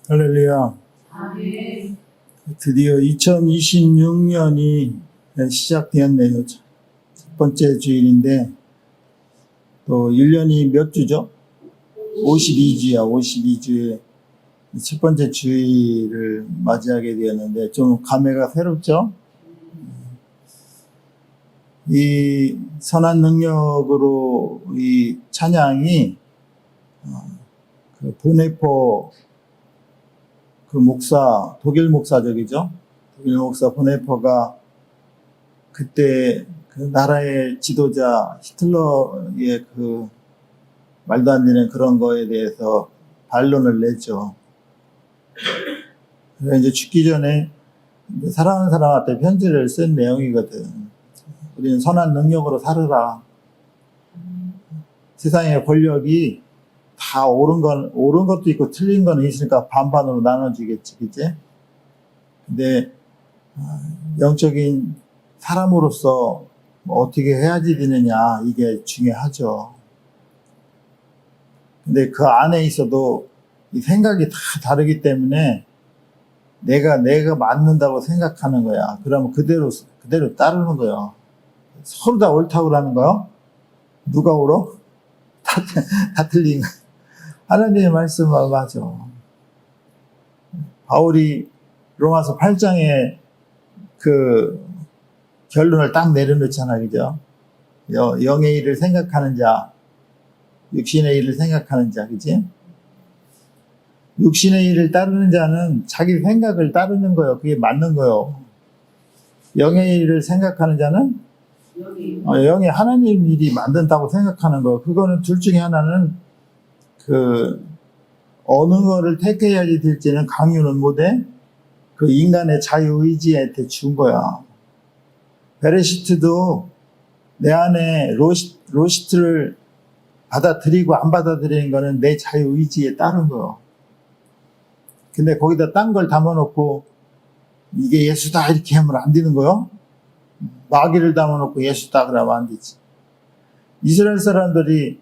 할렐루야. 아멘. 드디어 2026년이 시작되었네요. 첫 번째 주일인데, 또 1년이 몇 주죠? 52주야, 52주에 첫 번째 주일을 맞이하게 되었는데, 좀 감회가 새롭죠? 이 선한 능력으로 이 찬양이, 그 보네포 그 목사, 독일 목사적이죠. 독일 목사 보네퍼가 그때 그 나라의 지도자 히틀러의 그 말도 안 되는 그런 거에 대해서 반론을 냈죠. 그래서 이제 죽기 전에 사랑하는 사람한테 편지를 쓴 내용이거든. 우리는 선한 능력으로 살으라. 세상의 권력이 다 옳은 것도 있고 틀린 거는 있으니까 반반으로 나눠지겠지, 그치? 근데, 영적인 사람으로서 어떻게 해야지 되느냐, 이게 중요하죠. 근데 그 안에 있어도 이 생각이 다 다르기 때문에 내가 맞는다고 생각하는 거야. 그러면 그대로 따르는 거야. 서로 다 옳다고 하는 거야? 누가 옳어? 다 틀린 거야. 하나님의 말씀은 맞아. 바울이 로마서 8장에 그 결론을 딱 내려놓잖아, 그죠? 영의 일을 생각하는 자, 육신의 일을 생각하는 자, 그지? 육신의 일을 따르는 자는 자기 생각을 따르는 거예요. 그게 맞는 거예요. 영의 일을 생각하는 자는 영의 하나님 일이 만든다고 생각하는 거예요. 그거는 둘 중에 하나는 어느 거를 택해야지 될지는 강요는 못해. 그 인간의 자유의지한테 준 거야. 베레시트도 내 안에 로시트를 받아들이고 안 받아들이는 거는 내 자유의지에 따른 거야. 근데 거기다 딴 걸 담아놓고 이게 예수다 이렇게 하면 안 되는 거요. 마귀를 담아놓고 예수다 그러면 안 되지. 이스라엘 사람들이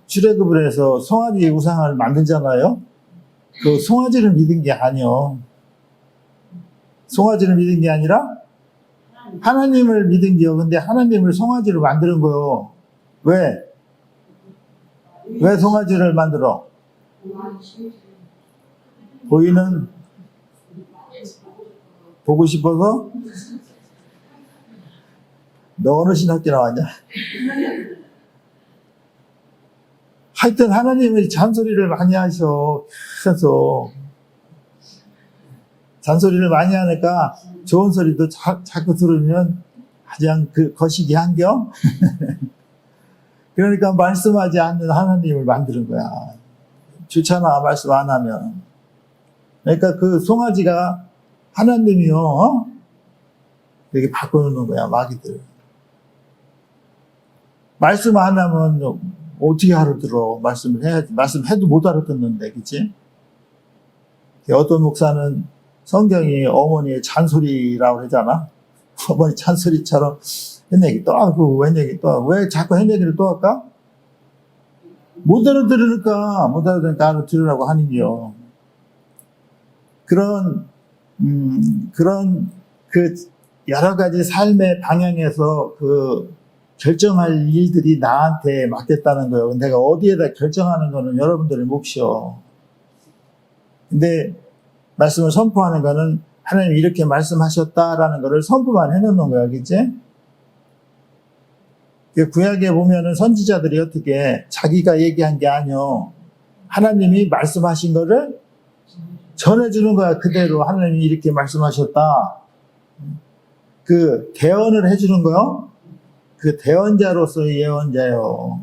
출애굽을 해서 송아지 우상을 만들잖아요. 그 송아지를 믿은 게 아니요. 송아지를 믿은 게 아니라 하나님을 믿은 게요. 근데 하나님을 송아지로 만드는 거요. 왜? 왜 송아지를 만들어? 보고 싶어서? 너 어느 신학교 나왔냐? 하여튼 하나님이 잔소리를 많이 하셔. 그래서 잔소리를 많이 하니까 좋은 소리도 자꾸 들으면 그냥 거시기 한겨. 그러니까 말씀하지 않는 하나님을 만드는 거야. 좋잖아, 말씀 안 하면. 그러니까 그 송아지가 하나님이요. 이렇게 바꿔놓는 거야, 마귀들. 말씀 안 하면 어떻게 알아들어? 말씀을 해야지. 말씀해도 못 알아듣는데, 그치? 어떤 목사는 성경이 어머니의 잔소리라고 그러잖아? 어머니 잔소리처럼 한 얘기 또 하고, 웬 얘기 또 하고. 왜 자꾸 한 얘기를 또 할까? 못 알아들으니까 알아들으라고 하는 게요. 그런 여러 가지 삶의 방향에서 결정할 일들이 나한테 맡겼다는 거예요. 내가 어디에다 결정하는 거는 여러분들의 몫이요. 근데 말씀을 선포하는 거는 하나님이 이렇게 말씀하셨다라는 거를 선포만 해놓는 거야, 그치? 구약에 보면은 선지자들이 어떻게 자기가 얘기한 게 아니요. 하나님이 말씀하신 거를 전해주는 거야, 그대로. 하나님이 이렇게 말씀하셨다. 대언을 해주는 거요. 그 대언자로서의 예언자요.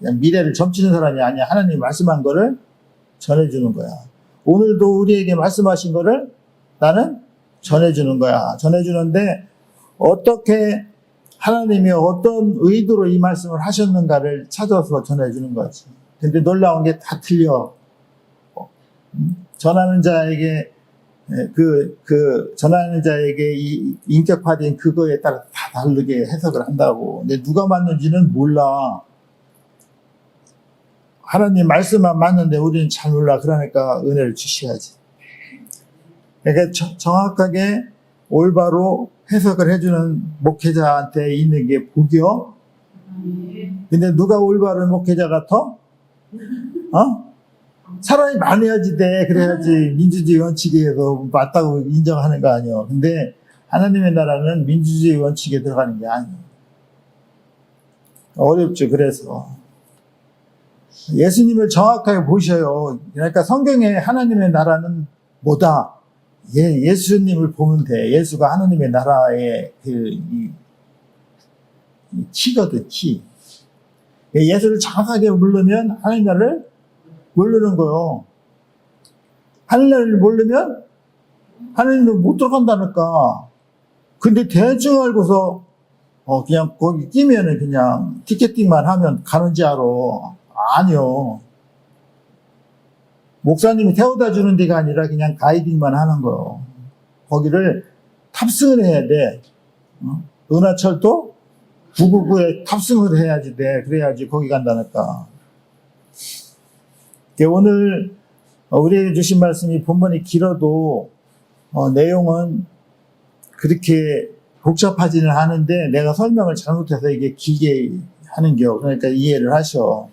그냥 미래를 점치는 사람이 아니야. 하나님이 말씀한 거를 전해주는 거야. 오늘도 우리에게 말씀하신 거를 나는 전해주는 거야. 전해주는데 어떻게 하나님이 어떤 의도로 이 말씀을 하셨는가를 찾아서 전해주는 거지. 근데 놀라운 게 다 틀려. 전하는 자에게 전하는 자에게 이 인격화된 그거에 따라 다 다르게 해석을 한다고. 근데 누가 맞는지는 몰라. 하나님 말씀만 맞는데 우리는 잘 몰라. 그러니까 은혜를 주셔야지. 그러니까 정확하게 올바로 해석을 해주는 목회자한테 있는 게 복이요. 근데 누가 올바른 목회자 같아? 사람이 많아야지 돼. 그래야지 민주주의 원칙에서 맞다고 인정하는 거 아니에요. 근데 하나님의 나라는 민주주의 원칙에 들어가는 게 아니에요. 어렵죠. 그래서 예수님을 정확하게 보셔요. 그러니까 성경에 하나님의 나라는 뭐다? 예수님을 보면 돼. 예수가 하나님의 나라의 키거든, 키. 예수를 정확하게 모르면 하나님 나라를 모르는 거요. 하나님 나라를 모르면 하나님도 못 들어간다니까. 근데 대충 알고서 그냥 거기 끼면은 그냥 티켓팅만 하면 가는지 알아. 아니요. 목사님이 태워다 주는 데가 아니라 그냥 가이딩만 하는 거예요. 거기를 탑승을 해야 돼. 은하철도 999에 탑승을 해야지 돼. 그래야지 거기 간다니까. 오늘 우리에게 주신 말씀이 본문이 길어도 내용은 그렇게 복잡하지는 않은데 내가 설명을 잘못해서 이게 길게 하는겨. 그러니까 이해를 하셔.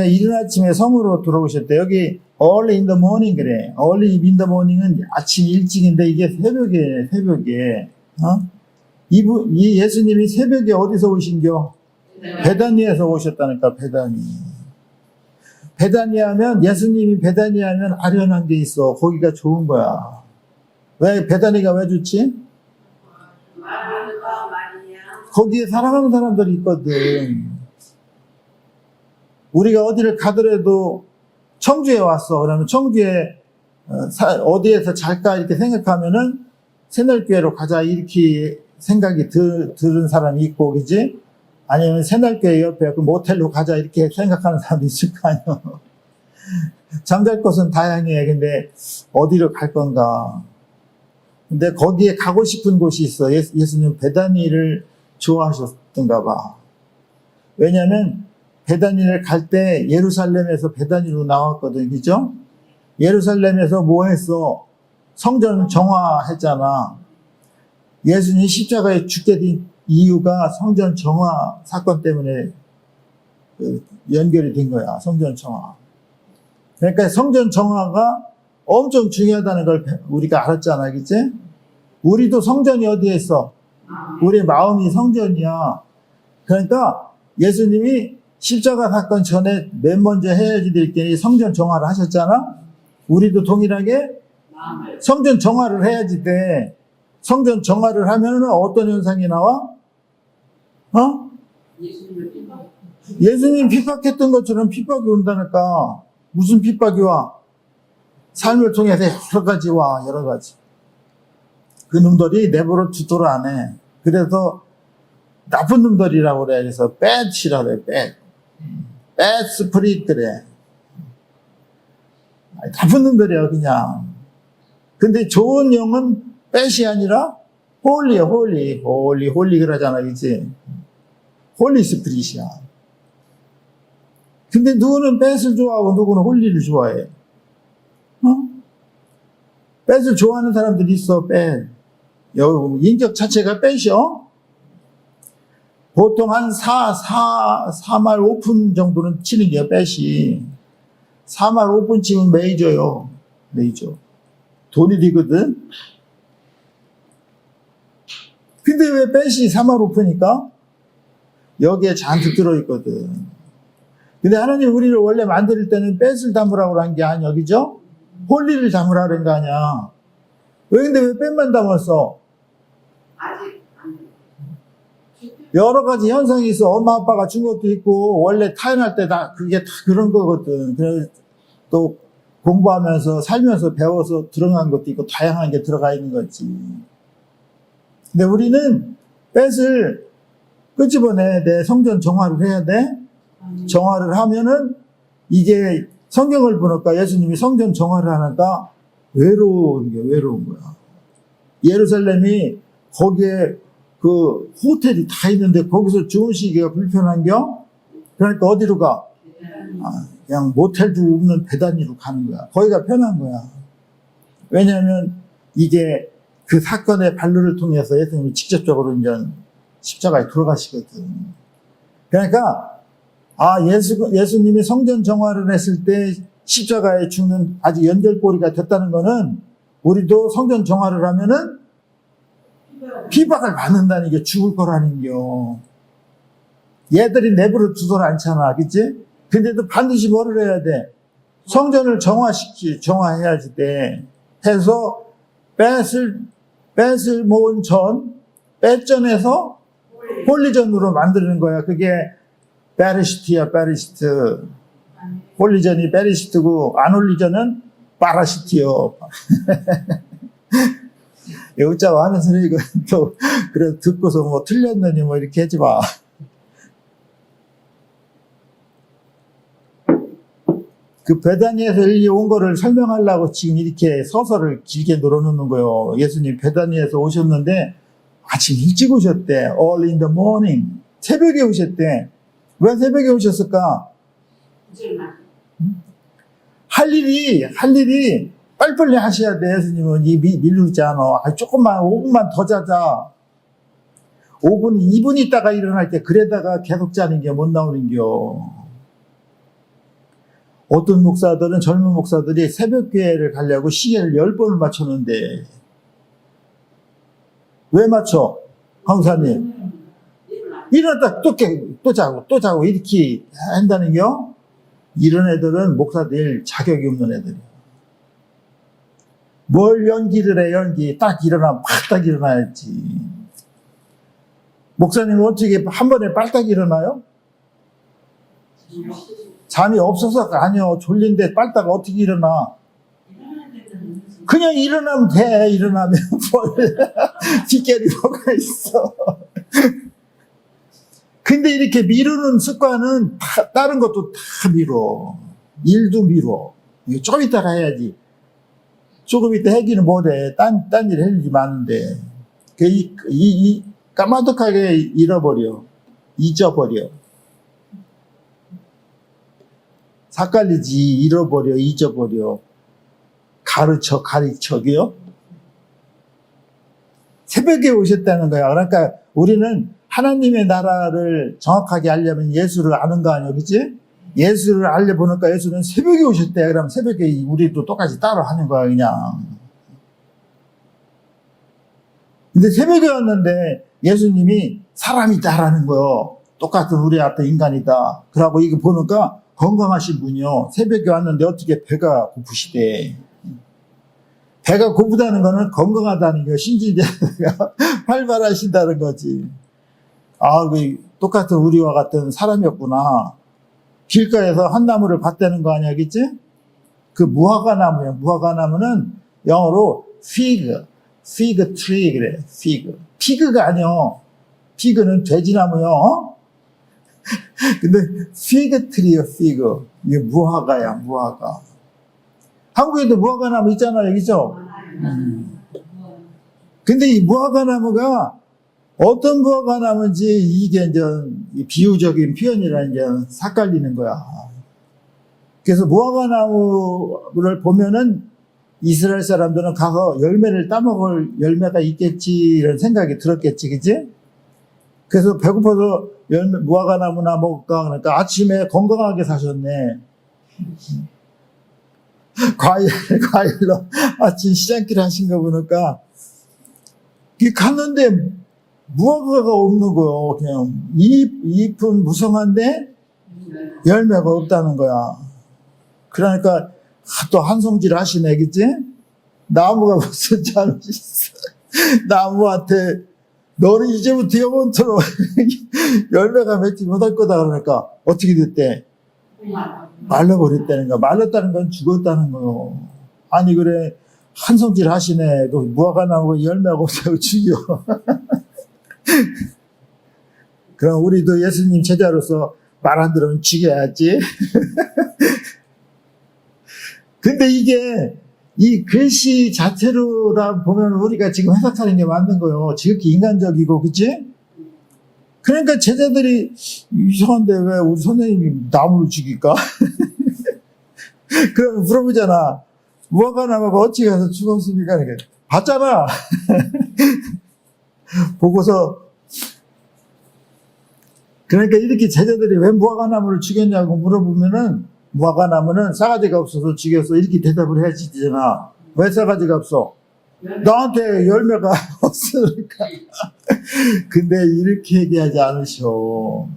이른 아침에 성으로 들어오셨대. 여기 early in the morning 그래. early in the morning은 아침 일찍인데 이게 새벽에. 이 예수님이 새벽에 어디서 오신겨? 베다니에서 오셨다니까, 베다니. 베다니 하면, 예수님이 베다니 하면 아련한 게 있어. 거기가 좋은 거야. 왜, 베다니가 왜 좋지? 거기에 사랑하는 사람들이 있거든. 우리가 어디를 가더라도 청주에 왔어. 그러면 청주에 어디에서 잘까 이렇게 생각하면은 새날교회로 가자 이렇게 생각이 들은 사람이 있고, 그지? 아니면 새날교회 옆에 그 모텔로 가자 이렇게 생각하는 사람이 있을 거 아니야. 잠잘 곳은 다양해. 근데 어디로 갈 건가? 근데 거기에 가고 싶은 곳이 있어. 예수님 베다니를 좋아하셨던가 봐. 왜냐면 베다니를 갈 때 예루살렘에서 베다니로 나왔거든. 그죠? 예루살렘에서 뭐 했어? 성전 정화했잖아. 예수님이 십자가에 죽게 된 이유가 성전 정화 사건 때문에 연결이 된 거야. 성전 정화. 그러니까 성전 정화가 엄청 중요하다는 걸 우리가 알았잖아. 그치? 우리도 성전이 어디에 있어? 우리 마음이 성전이야. 그러니까 예수님이 십자가 사건 전에 맨 먼저 해야지 될 게 성전 정화를 하셨잖아? 우리도 동일하게 성전 정화를 해야지 돼. 성전 정화를 하면은 어떤 현상이 나와? 예수님 핍박했던 것처럼 핍박이 온다니까. 무슨 핍박이 와? 삶을 통해서 여러 가지 와, 여러 가지. 그 놈들이 내버려 두도록 안 해. 그래서 나쁜 놈들이라고 그래. 그래서 bad이라고 그래, bad. bad spirit 그래. 나쁜 놈들이야, 그냥. 근데 좋은 영은 bad이 아니라 holy야, holy 그러잖아, 그치? holy spirit이야. 근데 누구는 bad을 좋아하고 누구는 holy를 좋아해. bad을 좋아하는 사람들이 있어, bad. 여기 인격 자체가 bad이요. 보통 한 4말 5분 정도는 치는 게 bad이. 4말 5분 치면 메이저요. 메이저. 돈이 되거든. 근데 왜 bad이 4말 5분이니까? 여기에 잔뜩 들어있거든. 근데 하나님 우리를 원래 만들 때는 bad을 담으라고 한 게 아니야, 그죠? 홀리를 담으라고 그런 거 아니야. 왜 근데 왜 bad만 담았어? 여러 가지 현상이 있어. 엄마 아빠가 준 것도 있고 원래 태어날 때 다 그게 다 그런 거거든. 그래서 또 공부하면서 살면서 배워서 들어간 것도 있고 다양한 게 들어가 있는 거지. 근데 우리는 bad을 끄집어내야 돼. 성전 정화를 해야 돼. 정화를 하면은 이게 성경을 보니까 예수님이 성전 정화를 하니까 외로운 거야. 예루살렘이 거기에 그 호텔이 다 있는데 거기서 주무시기가 불편한겨? 그러니까 어디로 가? 그냥 모텔도 없는 배단위로 가는 거야. 거기가 편한 거야. 왜냐하면 이게 그 사건의 반론을 통해서 예수님이 직접적으로 이제 십자가에 돌아가시거든. 그러니까 예수님이 성전 정화를 했을 때 십자가에 죽는 아주 연결고리가 됐다는 거는 우리도 성전 정화를 하면은 피박을 받는다는 게 죽을 거라는 겨. 얘들이 내버려 두질 않잖아, 그치? 근데도 반드시 뭐를 해야 돼? 성전을 정화해야지 돼. 해서 뺏을 모은 전, 뺏전에서 홀리전으로 만드는 거야. 그게 베리시트야, 베리시트. 홀리전이 베리시트고, 안 홀리전은 파라시트요. 여기자고 하면서 이거 또, 그래, 듣고서 뭐 틀렸느니 뭐 이렇게 하지 마. 그 베다니에서 엘리 온 거를 설명하려고 지금 이렇게 서서를 길게 늘어놓는 거예요. 예수님 베다니에서 오셨는데 아침 일찍 오셨대. Early in the morning. 새벽에 오셨대. 왜 새벽에 오셨을까? 할 일이 빨리빨리 하셔야 돼. 예수님은 밀리지 않아. 조금만 5분만 더 자자. 5분, 2분 있다가 일어날 때 그래다가 계속 자는 게 못 나오는 겨. 어떤 목사들은, 젊은 목사들이 새벽교회를 가려고 시계를 10번을 맞췄는데, 왜 맞춰? 강사님. 일어났다 또 자고, 이렇게 한다는 겨? 이런 애들은 목사들 자격이 없는 애들이야. 뭘 연기를 해, 연기. 딱 일어나면 딱 일어나야지. 목사님은 어떻게 한 번에 빨딱 일어나요? 잠이 없어서가 아니요. 졸린데 빨딱 어떻게 일어나? 그냥 일어나면 돼. 일어나면 뭘 뒷결이 뭐가 있어. 근데 이렇게 미루는 습관은 다른 것도 다 미뤄. 일도 미뤄. 이거 좀 이따가 해야지. 조금 이따 하기는 못해. 딴 일 할 일이 많은데. 까마득하게 잊어버려. 삭갈리지, 잊어버려. 가르쳐기요? 새벽에 오셨다는 거야. 그러니까 우리는 하나님의 나라를 정확하게 알려면 예수를 아는 거 아니야, 그치? 예수를 알려보니까 예수는 새벽에 오셨대. 그럼 새벽에 우리도 똑같이 따라 하는 거야, 그냥. 근데 새벽에 왔는데 예수님이 사람이다라는 거요. 똑같은 우리 같은 인간이다. 그러고 이거 보니까 건강하신 분이요. 새벽에 왔는데 어떻게 배가 고프시대. 배가 고프다는 거는 건강하다는 거, 신진대사가 활발하신다는 거지. 똑같은 우리와 같은 사람이었구나. 길가에서 한 나무를 봤다는 거 아니야, 그치? 그 무화과 나무야. 무화과 나무는 영어로 fig tree 그래, fig. 피그가 아니요. 피그는 돼지나무요. 근데 fig tree요, fig. 이게 무화과야, 무화과. 한국에도 무화과 나무 있잖아요, 그죠? 근데 이 무화과 나무가 어떤 무화과 나무인지 이게 이제 비유적인 표현이라 이제 삭갈리는 거야. 그래서 무화과 나무를 보면은 이스라엘 사람들은 가서 열매를 따먹을 열매가 있겠지 이런 생각이 들었겠지, 그치? 그래서 배고파서 무화과 나무나 먹을까 그러니까 아침에 건강하게 사셨네. 과일로 아침 시장길 하신 거 보니까 갔는데 무화과가 없는 거요. 그냥 잎은 무성한데 열매가 없다는 거야. 그러니까 또 한성질 하시네, 그치? 나무가 무슨 잘못이 있어. 나무한테 너는 이제부터 영원토록 열매가 맺지 못할 거다 그러니까 어떻게 됐대? 말라버렸다는 거야. 말랐다는 건 죽었다는 거요. 아니 그래 한성질 하시네. 그 무화과 나무가 열매가 없다고 죽여. 그럼 우리도 예수님 제자로서 말 안 들으면 죽여야지. 근데 이게 이 글씨 자체로라 보면 우리가 지금 해석하는 게 맞는 거예요. 지극히 인간적이고, 그치? 그러니까 제자들이 이상한데 왜 우리 선생님이 나무를 죽일까? 그러면 물어보잖아. 무화과 나무가 어찌 가서 죽었습니까? 그러니까 봤잖아. 보고서. 그러니까 이렇게 제자들이 왜 무화과 나무를 죽였냐고 물어보면은 무화과 나무는 싸가지가 없어서 죽였어. 이렇게 대답을 해야지 되잖아. 왜 싸가지가 없어? 나한테 열매가 없으니까. 근데 이렇게 얘기하지 않으셔.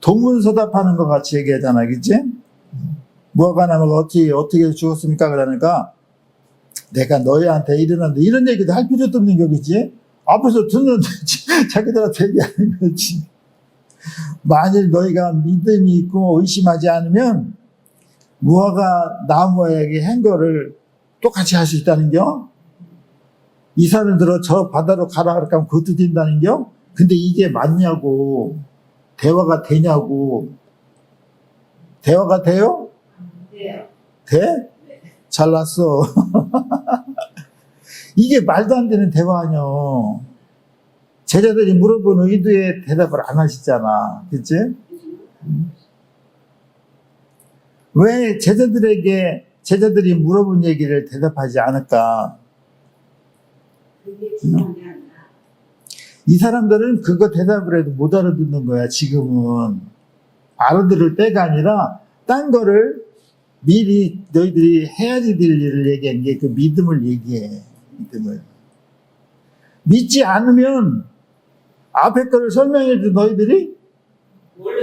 동문서답하는 것 같이 얘기하잖아, 그치? 무화과 나무가 어떻게 죽었습니까? 그러니까 내가 너희한테 이러는데 이런 얘기도 할 필요도 없는 격이지. 앞에서 듣는데 자기들한테 얘기하는 거지. 만일 너희가 믿음이 있고 의심하지 않으면 무화과 나무에게 한 거를 똑같이 할 수 있다는 겨? 이 산을 들어 저 바다로 가라 그러니까 그것도 된다는 겨? 근데 이게 맞냐고. 대화가 되냐고. 대화가 돼요? 돼요. 돼? 잘났어. 이게 말도 안 되는 대화 아니야. 제자들이 물어본 의도에 대답을 안 하시잖아. 그치? 왜 제자들이 물어본 얘기를 대답하지 않을까? 그게 중요한 게 아니라. 이 사람들은 그거 대답을 해도 못 알아듣는 거야, 지금은. 알아들을 때가 아니라, 딴 거를 미리 너희들이 해야지 될 일을 얘기한 게 그 믿음을 얘기해. 믿음을. 믿지 않으면, 앞에 거를 설명해도 너희들이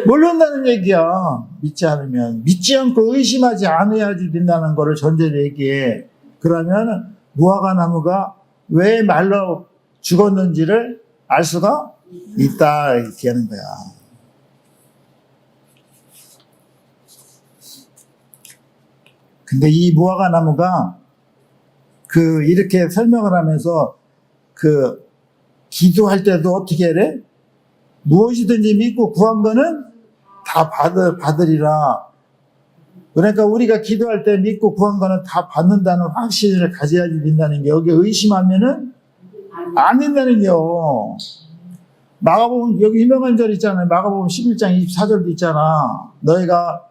모른다는 얘기야. 믿지 않으면. 믿지 않고 의심하지 않아야지 된다는 거를 전제로 얘기해. 그러면 무화과 나무가 왜 말라 죽었는지를 알 수가 있다. 이렇게 하는 거야. 근데 이 무화과 나무가 이렇게 설명을 하면서 기도할 때도 어떻게 해래? 무엇이든지 믿고 구한 거는 다 받으리라. 그러니까 우리가 기도할 때 믿고 구한 거는 다 받는다는 확신을 가져야지 된다는 게, 여기 의심하면은 안 된다는 겨. 마가복음, 여기 유명한 절 있잖아요. 마가복음 11장 24절도 있잖아. 너희가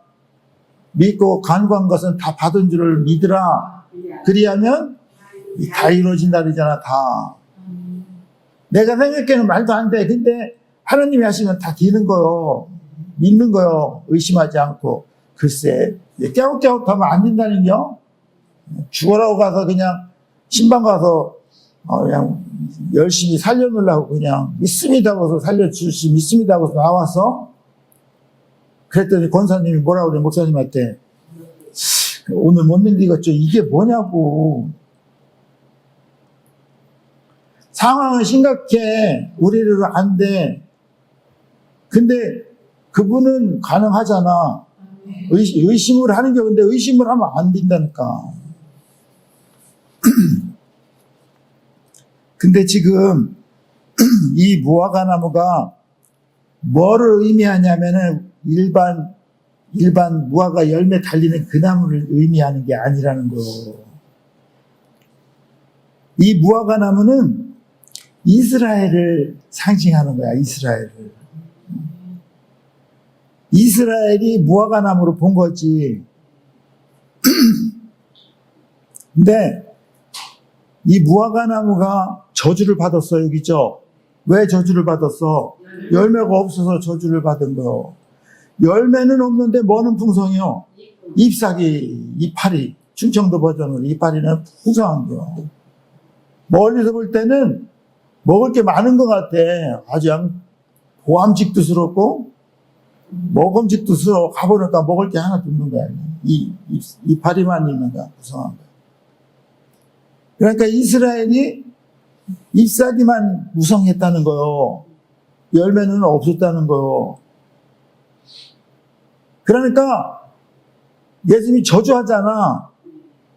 믿고 간구한 것은 다 받은 줄을 믿으라. 그리하면 다 이루어진다 그러잖아, 다. 내가 생각해는 말도 안 돼. 근데 하나님이 하시면 다 되는 거요. 믿는 거요. 의심하지 않고. 글쎄, 깨웃깨웃하면 안 된다는 겨? 죽어라고 가서 그냥 신방 가서 그냥 열심히 살려놓으려고 그냥 믿습니다 하고서 살려주시 믿습니다 하고서 나와서 그랬더니 권사님이 뭐라고 그래, 목사님한테. 오늘 못 넘기겠죠. 이게 뭐냐고. 상황은 심각해. 우리를 안 돼. 근데 그분은 가능하잖아. 의심을 하는 게, 근데 의심을 하면 안 된다니까. 근데 지금 이 무화과 나무가 뭐를 의미하냐면은 일반 무화과 열매 달리는 그 나무를 의미하는 게 아니라는 거. 이 무화과 나무는 이스라엘을 상징하는 거야, 이스라엘을. 이스라엘이 무화과 나무로 본 거지. 근데 이 무화과 나무가 저주를 받았어요, 그죠? 왜 저주를 받았어? 열매가 없어서 저주를 받은 거요. 열매는 없는데 뭐는 풍성해요? 잎사귀, 이파리. 충청도 버전으로 이파리는 풍성한 거요. 멀리서 볼 때는 먹을 게 많은 것 같아. 아주 보암직도 스럽고 먹음직도 스러워. 가보니까 먹을 게 하나도 없는 거야. 이파리만 있는 거야. 풍성한 거야. 그러니까 이스라엘이 잎사귀만 무성했다는 거요. 열매는 없었다는 거요. 그러니까 예수님이 저주하잖아.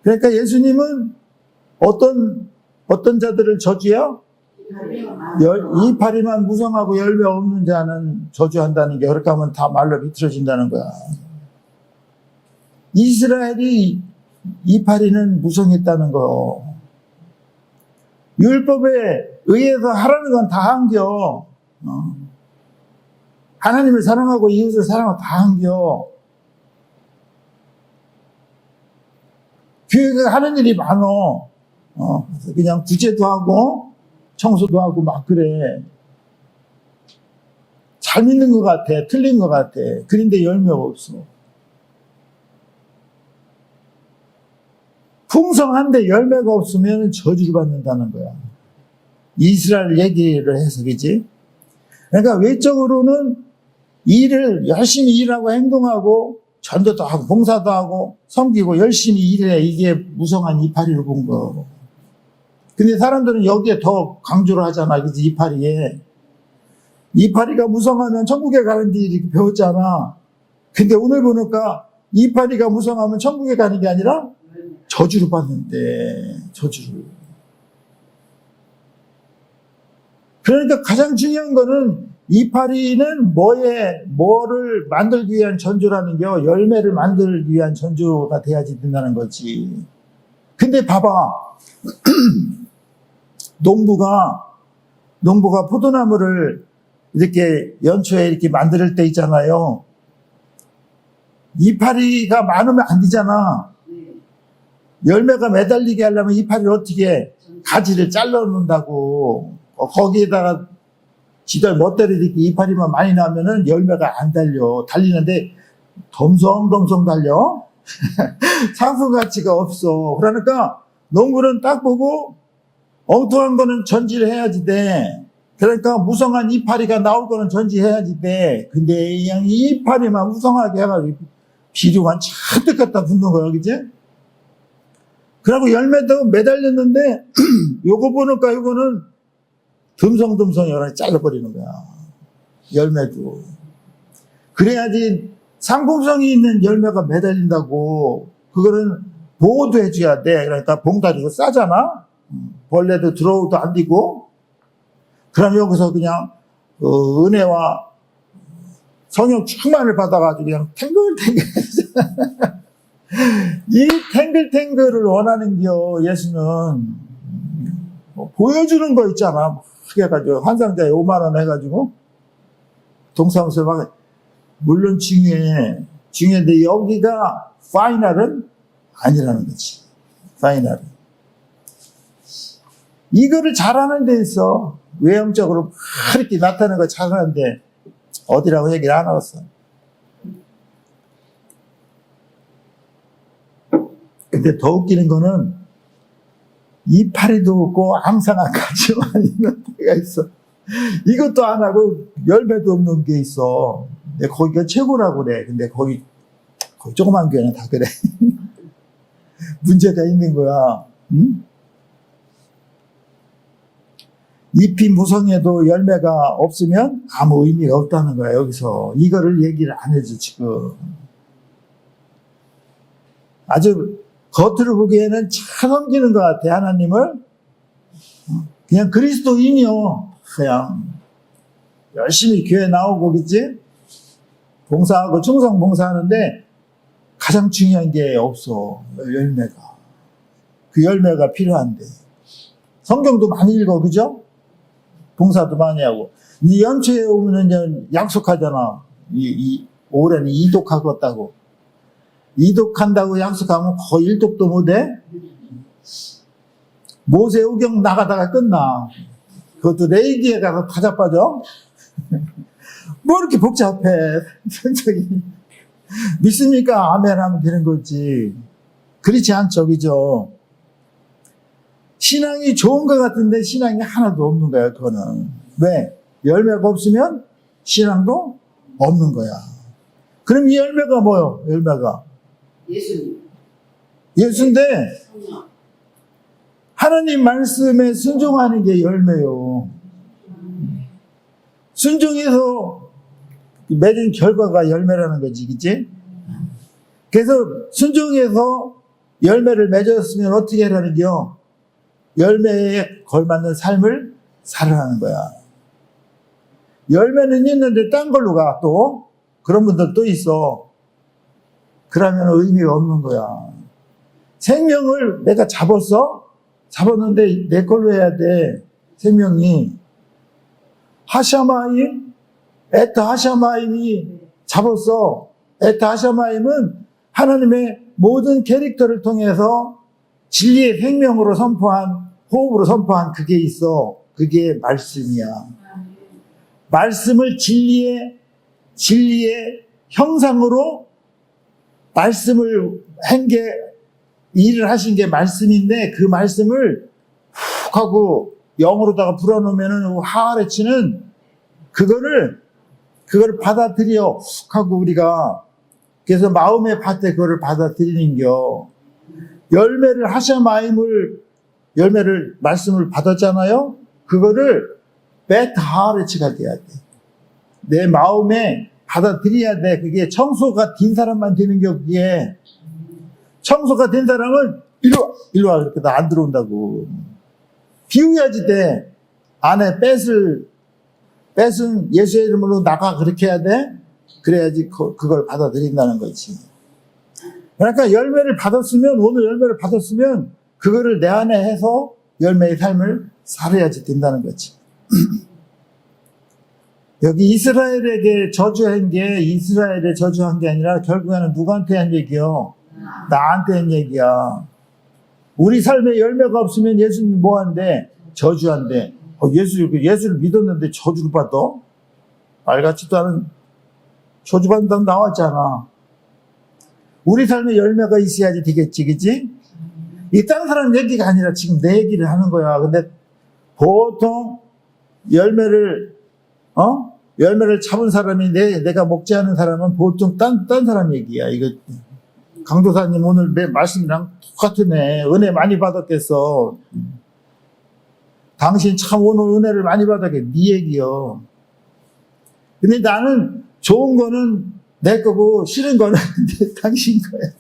그러니까 예수님은 어떤 자들을 저주해요? 이파리만 무성하고 열매 없는 자는 저주한다는 게, 그렇게 하면 다 말로 비틀어진다는 거야. 이스라엘이 이파리는 무성했다는 거요. 율법에 의해서 하라는 건 다 한겨. 하나님을 사랑하고 이웃을 사랑하고 다 한겨. 교회가 하는 일이 많어. 그냥 구제도 하고 청소도 하고 막 그래. 잘 믿는 것 같아. 틀린 것 같아. 그런데 열매가 없어. 풍성한데 열매가 없으면 저주를 받는다는 거야. 이스라엘 얘기를 해서, 그지? 그러니까 외적으로는 일을 열심히 일하고 행동하고 전도도 하고 봉사도 하고 섬기고 열심히 일해. 이게 무성한 이파리를 본 거. 근데 사람들은 여기에 더 강조를 하잖아. 그지? 이파리에. 이파리가 무성하면 천국에 가는데 이렇게 배웠잖아. 근데 오늘 보니까 이파리가 무성하면 천국에 가는 게 아니라 저주를 받는데, 저주를. 그러니까 가장 중요한 거는 이파리는 뭐를 만들기 위한 전조라는 게 열매를 만들기 위한 전조가 돼야지 된다는 거지. 근데 봐봐. 농부가 포도나무를 이렇게 연초에 이렇게 만들 때 있잖아요. 이파리가 많으면 안 되잖아. 열매가 매달리게 하려면 이파리를 어떻게 해? 가지를 잘라 놓는다고. 거기에다가 지들 멋대로 이렇게 이파리만 많이 나면은 열매가 안 달려. 달리는데 덤성덤성 달려. 상품 가치가 없어. 그러니까 농부는 딱 보고 엉뚱한 거는 전지를 해야지 돼. 그러니까 무성한 이파리가 나올 거는 전지해야지 돼. 근데 그냥 이파리만 무성하게 해가지고 비료만 잔뜩 갖다 붓는 거야. 그지? 그리고 열매도 매달렸는데 요거 보니까 요거는 듬성듬성 열을 잘라버리는 거야. 열매도. 그래야지 상품성이 있는 열매가 매달린다고. 그거는 보호도 해줘야 돼. 그러니까 봉다리로 싸잖아. 벌레도 들어오도 안 되고. 그럼 여기서 그냥 은혜와 성령 충만을 받아가지고 그냥 탱글탱글 이 탱글탱글을 원하는겨. 예수는 보여주는 거 있잖아. 막 해가지고 환상자에 5만 원 해가지고 동사무소 막 물론 중요한데 여기가 파이널은 아니라는 거지. 파이널은 이거를 잘하는 데 있어. 외형적으로 막 이렇게 나타나는 거 잘하는데 어디라고 얘기를 안 하겠어. 근데 더 웃기는 거는 이파리도 없고 항상한 가지만 있는 데가 있어. 이것도 안 하고 열매도 없는 게 있어. 근데 거기가 최고라고 그래. 근데 거기 조그만 교회는 다 그래. 문제가 있는 거야. 응? 잎이 무성해도 열매가 없으면 아무 의미가 없다는 거야. 여기서 이거를 얘기를 안 해줘 지금. 아주 겉으로 보기에는 잘 섬기는 것 같아. 하나님을 그냥 그리스도인이요. 그냥 열심히 교회 나오고 그치? 봉사하고 충성 봉사하는데 가장 중요한 게 없어. 열매가. 그 열매가 필요한데. 성경도 많이 읽어. 그죠? 봉사도 많이 하고. 이 연초에 오면은 이제 약속하잖아. 올해는 이독하겠다고. 이독한다고 약속하면 거의 일독도 못해. 모세오경 나가다가 끝나. 그것도 레이기에 가서 다 자빠져. 뭐 이렇게 복잡해. 천천히. 믿습니까? 아멘 하면 되는 거지. 그렇지 않죠. 그죠? 신앙이 좋은 것 같은데 신앙이 하나도 없는 거야. 그거는. 왜? 열매가 없으면 신앙도 없는 거야. 그럼 이 열매가 뭐요? 열매가 예수인데 하나님 말씀에 순종하는 게 열매요. 순종해서 맺은 결과가 열매라는 거지, 그치? 그래서 순종해서 열매를 맺었으면 어떻게 하라는 게요? 열매에 걸맞는 삶을 살아라는 거야. 열매는 있는데 딴 걸로 가, 또. 그런 분들 또 있어. 그러면 의미가 없는 거야. 생명을 내가 잡았어? 잡았는데 내 걸로 해야 돼. 생명이. 하샤마임 에타 하샤마임이 잡았어. 에타 하샤마임은 하나님의 모든 캐릭터를 통해서 진리의 생명으로 선포한, 호흡으로 선포한 그게 있어. 그게 말씀이야. 말씀을 진리의 형상으로 말씀을 일을 하신 게 말씀인데, 그 말씀을 훅 하고 영으로다가 불어넣으면은 하아레치는 그거를 받아들여 훅 하고 우리가, 그래서 마음의 밭에 그거를 받아들이는겨. 말씀을 받았잖아요? 그거를 하아레치가 돼야 돼. 내 마음에 받아들여야 돼. 그게 청소가 된 사람만 되는 게, 그게. 청소가 된 사람은 일로 와. 그렇게 안 들어온다고. 비워야지 돼. 안에 뺏은 예수의 이름으로 나가. 그렇게 해야 돼. 그래야지 그걸 받아들인다는 거지. 그러니까 오늘 열매를 받았으면 그거를 내 안에 해서 열매의 삶을 살아야지 된다는 거지. 여기 이스라엘에게 저주한 게 아니라 결국에는 누구한테 한 얘기요? 나한테 한 얘기야. 우리 삶에 열매가 없으면 예수님이 뭐 한대? 저주한대. 예수를 믿었는데 저주를 받아? 말 같지도 않은 저주받는다고 나왔잖아. 우리 삶에 열매가 있어야지 되겠지, 그치? 이 다른 사람 얘기가 아니라 지금 내 얘기를 하는 거야. 근데 보통 열매를 잡은 사람이 내가 먹지 않은 사람은 보통 딴 사람 얘기야. 이거 강도사님 오늘 내 말씀이랑 똑같으네. 은혜 많이 받았겠어. 당신 참 오늘 은혜를 많이 받았겠. 네 얘기요. 근데 나는 좋은 거는 내 거고 싫은 거는 당신 거야.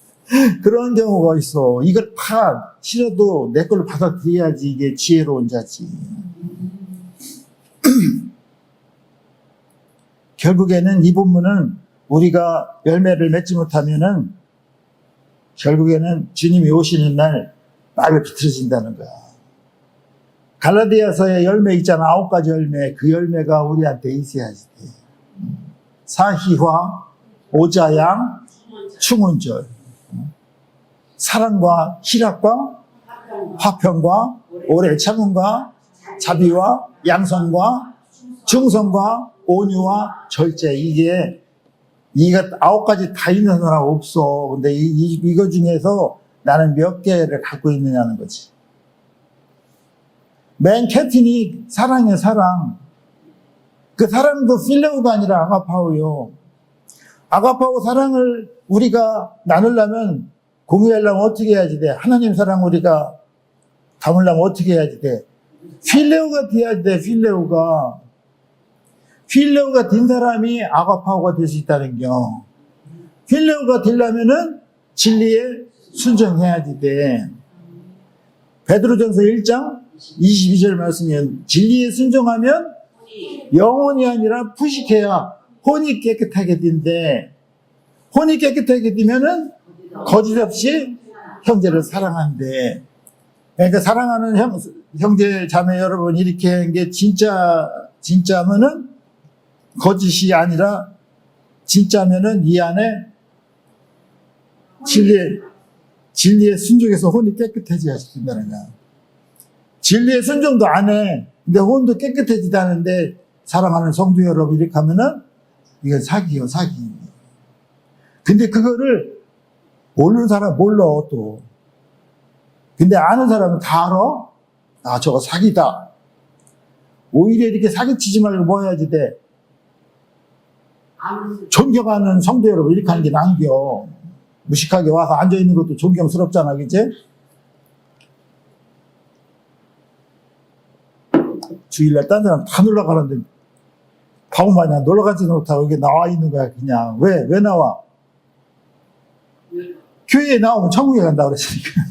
그런 경우가 있어. 이걸 다 싫어도 내 걸로 받아들여야지 이게 지혜로운 자지. 결국에는 이 본문은 우리가 열매를 맺지 못하면은 결국에는 주님이 오시는 날 말을 비틀어진다는 거야. 갈라디아서의 열매 있잖아. 9가지 열매. 그 열매가 우리한테 있어야지 돼. 사희화, 오자양, 충운절. 사랑과 희락과 화평과 오래 참음과 자비와 양선과 충성과 온유와 절제. 이거 9가지 다 있는 사람 없어. 근데 이거 중에서 나는 몇 개를 갖고 있느냐는 거지. 맨 캡틴이 사랑이야, 사랑. 그 사랑도 필레오가 아니라 아가파오요. 아가파오 사랑을 우리가 나누려면, 공유하려면 어떻게 해야지 돼? 하나님 사랑 우리가 담으려면 어떻게 해야지 돼? 필레오가 돼야지 돼, 필레오가. 필레오가 된 사람이 아가파오가 될 수 있다는 겨. 필레오가 되려면은 진리에 순종해야지 돼. 베드로전서 1장 22절 말씀이면 진리에 순종하면 영혼이 아니라 푸식해야 혼이 깨끗하게 된대. 혼이 깨끗하게 되면은 거짓 없이 형제를 사랑한대. 그러니까 사랑하는 형제 자매 여러분, 이렇게 한 게 진짜면은 거짓이 아니라 진짜면은 이 안에 진리에 순종해서 혼이 깨끗해져야 된다는 거야. 진리의 순종도 안 해. 근데 혼도 깨끗해지다는데 사랑하는 성도 여러분, 이렇게 하면은 이건 사기요, 사기. 근데 그거를 모르는 사람 몰라, 또. 근데 아는 사람은 다 알아? 아, 저거 사기다. 오히려 이렇게 사기치지 말고 뭐 해야지 돼? 존경하는 성도 여러분, 이렇게 하는 게 난겨. 무식하게 와서 앉아있는 것도 존경스럽잖아, 그치? 주일날 딴 사람 다 놀러 가는데 바보 마냥 놀러 가지도 못하고 여기 나와 있는 거야, 그냥. 왜 나와? 교회에 나오면 천국에 간다 그랬으니까.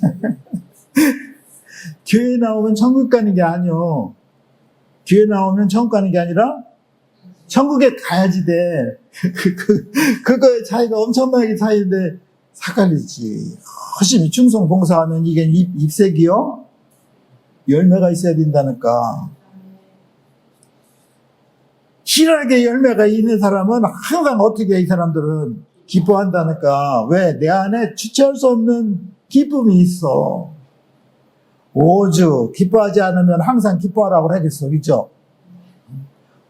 교회에 나오면 천국 가는 게 아니요. 교회 나오면 천국 가는 게 아니라 천국에 가야지 돼. 그거의 차이가 엄청나게 차이인데 삭갈리지. 열심히 충성 봉사하면 이게 입색이요? 열매가 있어야 된다니까. 실하게 열매가 있는 사람은 항상 어떻게 이 사람들은 기뻐한다니까. 왜? 내 안에 주체할 수 없는 기쁨이 있어. 오주 기뻐하지 않으면 항상 기뻐하라고 하겠어. 그죠?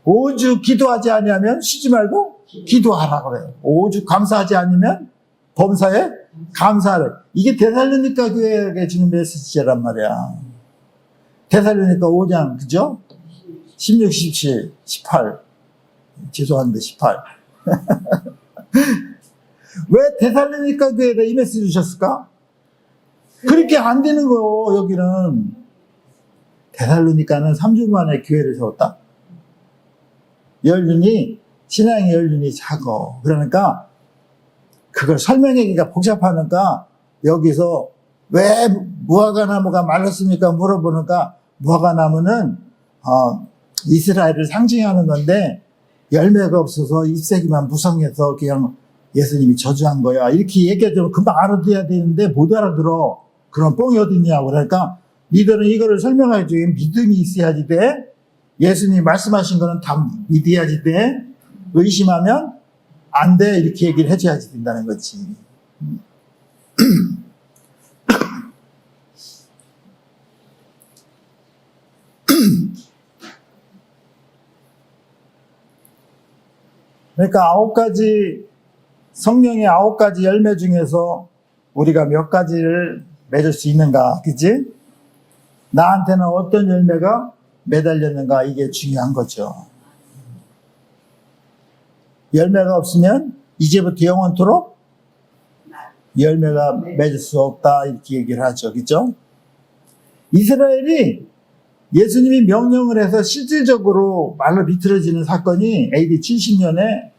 오주 기도하지 않으면 쉬지 말고 기도하라고 그래요. 오주 감사하지 않으면 범사에 감사를. 이게 데살로니가 교회에게 주는 메시지란 말이야. 데살로니가 5장, 그죠? 16, 17, 18. 죄송한데 18. 왜 데살로니가 교회에 이 메시지 주셨을까? 그렇게 안 되는 거요, 여기는. 데살로니가는 3주 만에 교회를 세웠다? 연륜이, 신앙의 연륜이 작어. 그러니까, 그걸 설명하기가 복잡하니까, 여기서 왜 무화과나무가 말랐습니까? 물어보니까, 무화과나무는, 이스라엘을 상징하는 건데, 열매가 없어서 잎새기만 무성해서 그냥 예수님이 저주한 거야. 이렇게 얘기하면 금방 알아들어야 되는데 못 알아들어. 그럼 뽕이 어딨냐고. 그러니까 니들은 이거를 설명하기 위해 믿음이 있어야지 돼. 예수님이 말씀하신 거는 다 믿어야지 돼. 의심하면 안 돼. 이렇게 얘기를 해줘야지 된다는 거지. 그러니까 9가지 성령의 9가지 열매 중에서 우리가 몇 가지를 맺을 수 있는가, 그치? 나한테는 어떤 열매가 매달렸는가, 이게 중요한 거죠. 열매가 없으면 이제부터 영원토록 열매가 맺을 수 없다, 이렇게 얘기를 하죠. 그죠? 이스라엘이 예수님이 명령을 해서 실질적으로 말로 비틀어지는 사건이 AD 70년에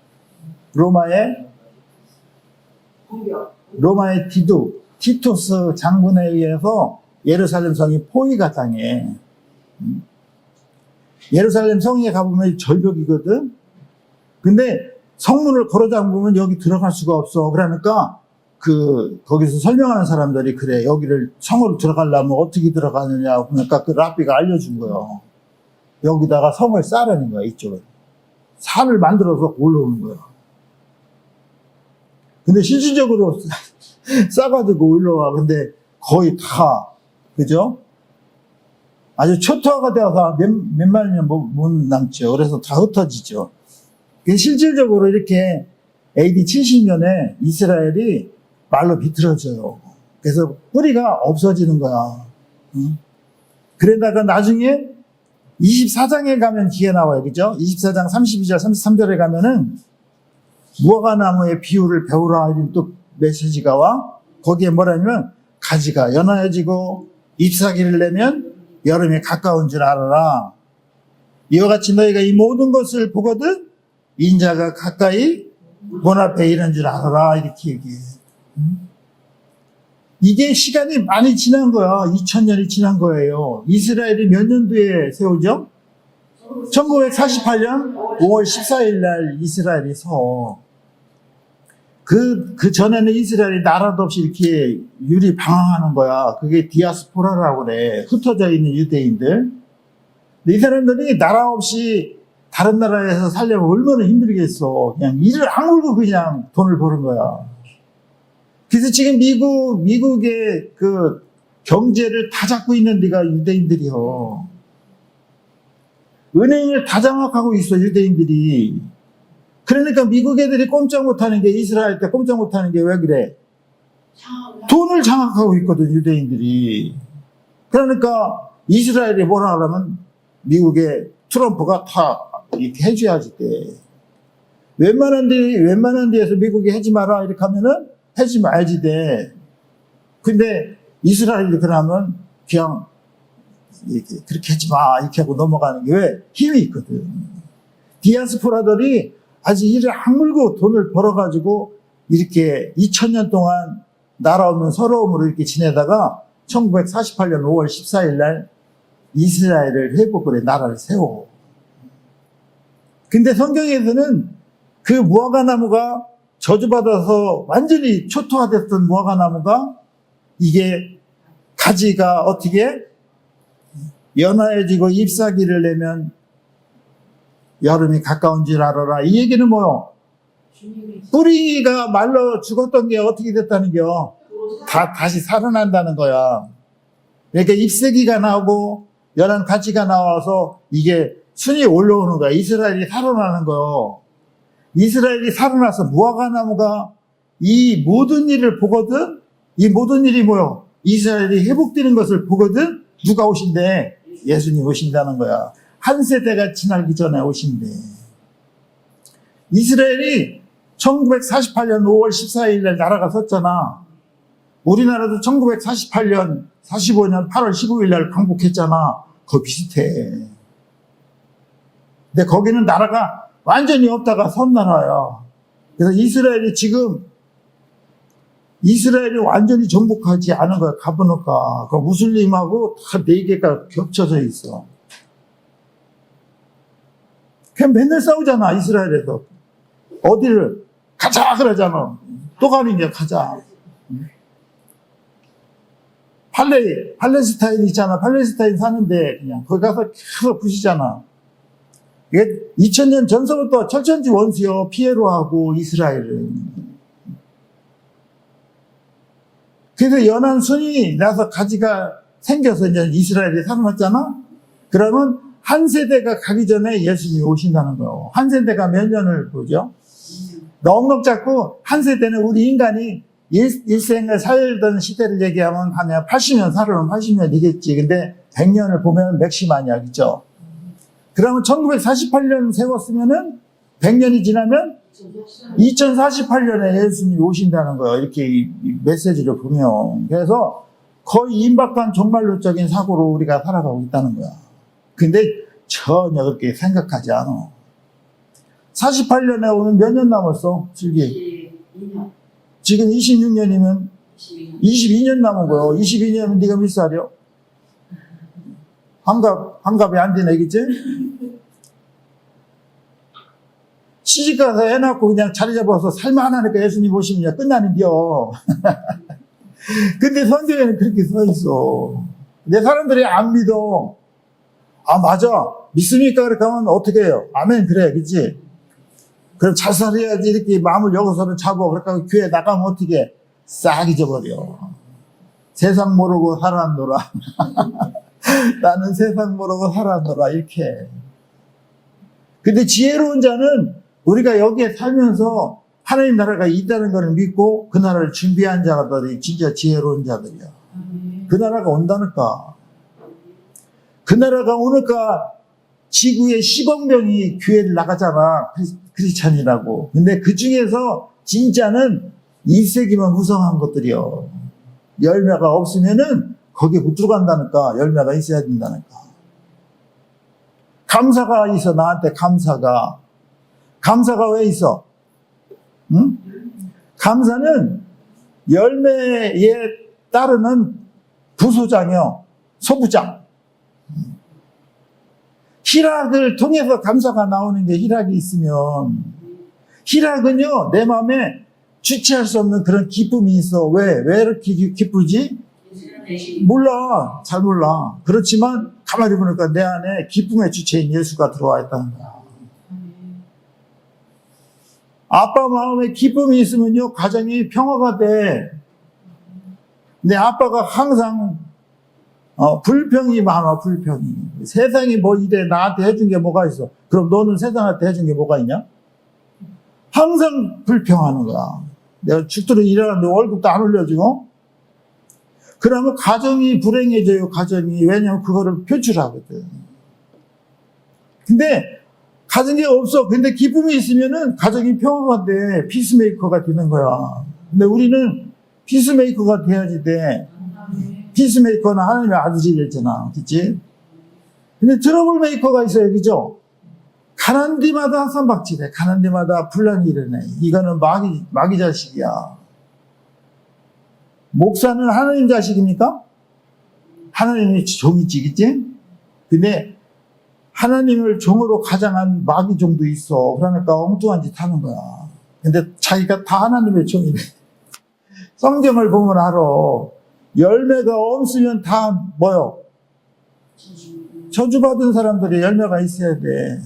로마의 티토스 장군에 의해서 예루살렘 성이 포위가 당해. 예루살렘 성에 가보면 절벽이거든. 근데 성문을 걸어 잠그면 여기 들어갈 수가 없어. 그러니까 거기서 설명하는 사람들이 그래. 여기를 성으로 들어가려면 어떻게 들어가느냐. 그러니까 그 랍비가 알려준 거예요. 여기다가 성을 쌓으라는 거야, 이쪽은. 산을 만들어서 올라오는 거야. 근데 실질적으로 싸가지고 올라와. 근데 거의 다, 그죠? 아주 초토화가 되어서 몇만 년 못 남죠. 그래서 다 흩어지죠. 실질적으로 이렇게 AD 70년에 이스라엘이 말로 비틀어져요. 그래서 뿌리가 없어지는 거야. 그러다가 나중에 24장에 가면 뒤에 나와요. 그죠? 24장 32절, 33절에 가면은 무화과나무의 비유를 배우라 이런 또 메시지가 와. 거기에 뭐라냐면 가지가 연하여지고 잎사귀를 내면 여름에 가까운 줄 알아라. 이와 같이 너희가 이 모든 것을 보거든 인자가 가까이 문 앞에 이런 줄 알아라. 이렇게 얘기해. 이게 시간이 많이 지난 거야. 2000년이 지난 거예요. 이스라엘이 몇 년도에 세우죠? 1948년 5월 14일 날 이스라엘이 서. 그 전에는 이스라엘이 나라도 없이 이렇게 유리 방황하는 거야. 그게 디아스포라라고 그래. 흩어져 있는 유대인들. 근데 이 사람들이 나라 없이 다른 나라에서 살려면 얼마나 힘들겠어. 그냥 일을 악물고 그냥 돈을 버는 거야. 그래서 지금 미국의 그 경제를 다 잡고 있는 데가 유대인들이요. 은행을 다 장악하고 있어, 유대인들이. 그러니까 미국 애들이 꼼짝 못하는 게, 이스라엘 때 꼼짝 못하는 게 왜 그래? 돈을 장악하고 있거든, 유대인들이. 그러니까 이스라엘이 뭐라 하려면 미국의 트럼프가 다 이렇게 해줘야지 돼. 웬만한 데에서 미국이 하지 마라 이렇게 하면은 하지 말지 돼. 근데 이스라엘이 그러면 그냥 이렇게 그렇게 하지 마 이렇게 하고 넘어가는 게 왜? 힘이 있거든. 디아스포라들이 아주 일을 악물고 돈을 벌어가지고 이렇게 2000년 동안 나라 없는 서러움으로 이렇게 지내다가 1948년 5월 14일 날 이스라엘을 회복을 해 나라를 세워. 근데 성경에서는 그 무화과나무가 저주받아서 완전히 초토화됐던 무화과나무가 이게 가지가 어떻게 연하여지고 잎사귀를 내면 여름이 가까운 줄 알아라. 이 얘기는 뭐요? 주님이 뿌리가 말라 죽었던 게 어떻게 됐다는겨? 다시 살아난다는 거야. 그러니까 잎새기가 나오고 연한 가지가 나와서 이게 순이 올라오는 거야. 이스라엘이 살아나는 거요. 이스라엘이 살아나서 무화과나무가 이 모든 일을 보거든. 이 모든 일이 뭐요? 이스라엘이 회복되는 것을 보거든. 누가 오신대? 예수님 오신다는 거야. 한 세대가 지나기 전에 오신대. 이스라엘이 1948년 5월 14일 날 나라가 섰잖아. 우리나라도 1948년 45년 8월 15일 날 광복했잖아. 그거 비슷해. 근데 거기는 나라가 완전히 없다가 선 나라야. 그래서 이스라엘이 완전히 정복하지 않은 거야. 가보니까 그 무슬림하고 다 4개가 겹쳐져 있어. 그냥 맨날 싸우잖아. 이스라엘에서 어디를 가자 그러잖아. 또 가는 게 가자. 팔레스타인 있잖아. 팔레스타인 사는데 그냥 거기 가서 계속 부시잖아. 이게 2000년 전서부터 철천지 원수요. 피에로하고 이스라엘은. 그래서 연한 순이 나서 가지가 생겨서 이제 이스라엘이 살아났잖아. 그러면 한 세대가 가기 전에 예수님이 오신다는 거예요. 한 세대가 몇 년을 보죠? 넉넉 잡고 한 세대는 우리 인간이 일생을 살던 시대를 얘기하면 한 80년 살아면 80년이겠지. 근데 100년을 보면 맥시만이야. 그죠? 그러면 1948년 세웠으면은 100년이 지나면 2048년에 예수님이 오신다는 거예요. 이렇게 이 메시지를 보면. 그래서 거의 임박한 종말론적인 사고로 우리가 살아가고 있다는 거야. 근데 전혀 그렇게 생각하지 않아. 48년에 오면 몇 년 남았어? 슬기. 22년. 지금 26년이면 22년 남은 거예요. 22년이면 네가 몇 살이요? 환갑이 안 되네, 그치? 시집가서 애 낳고 그냥 자리 잡아서 살만 하니까 예수님 오시면 끝나는겨. 근데 성경에는 그렇게 써 있어. 근데 사람들이 안 믿어. 아, 맞아. 믿습니까? 그렇게 하면 어떻게 해요? 아멘, 그래, 그치? 그럼 잘 살아야지 이렇게 마음을 여기서는 잡아. 그러니까 교회 나가면 어떻게 해? 싹 잊어버려. 세상 모르고 살았노라. 나는 세상 모르고 살았노라. 이렇게. 근데 지혜로운 자는 우리가 여기에 살면서 하나님 나라가 있다는 것을 믿고 그 나라를 준비한 자들이 진짜 지혜로운 자들이야. 그 나라가 온다니까. 그 나라가 오니까 지구에 10억 명이 교회를 나가잖아. 크리스찬이라고. 근데 그 중에서 진짜는 1세기만 구성한 것들이요. 열매가 없으면은 거기에 못 들어간다니까. 열매가 있어야 된다니까. 감사가 있어. 나한테 감사가 왜 있어? 응? 감사는 열매에 따르는 부소장이요. 소부장. 희락을 통해서 감사가 나오는 게 희락이 있으면, 희락은요, 내 마음에 주체할 수 없는 그런 기쁨이 있어. 왜 이렇게 기쁘지? 몰라. 잘 몰라. 그렇지만 가만히 보니까 내 안에 기쁨의 주체인 예수가 들어와 있다는 거야. 아빠 마음에 기쁨이 있으면요, 가정이 평화가 돼. 근데 아빠가 항상 불평이 많아. 불평이. 세상이 뭐 이래 나한테 해준 게 뭐가 있어? 그럼 너는 세상한테 해준 게 뭐가 있냐? 항상 불평하는 거야. 내가 죽도록 일하는데 월급도 안 올려주고. 그러면 가정이 불행해져요. 가정이. 왜냐면 그거를 표출하거든. 근데 가정이 없어. 근데 기쁨이 있으면은 가정이 평화가 돼. 피스메이커가 되는 거야. 근데 우리는 피스메이커가 돼야지 돼. 피스메이커는 하나님의 아들이 됐잖아. 그치? 근데 트러블 메이커가 있어요. 그죠? 가난 데마다 선박질해. 가난 데마다 분란이 일어나. 이거는 마귀 자식이야. 목사는 하나님 자식입니까? 하나님의 종이지, 그치? 근데 하나님을 종으로 가장한 마귀 종도 있어. 그러니까 엉뚱한 짓 하는 거야. 근데 자기가 다 하나님의 종이네. 성경을 보면 알아. 열매가 없으면 다 뭐요? 저주받은 사람들이 열매가 있어야 돼.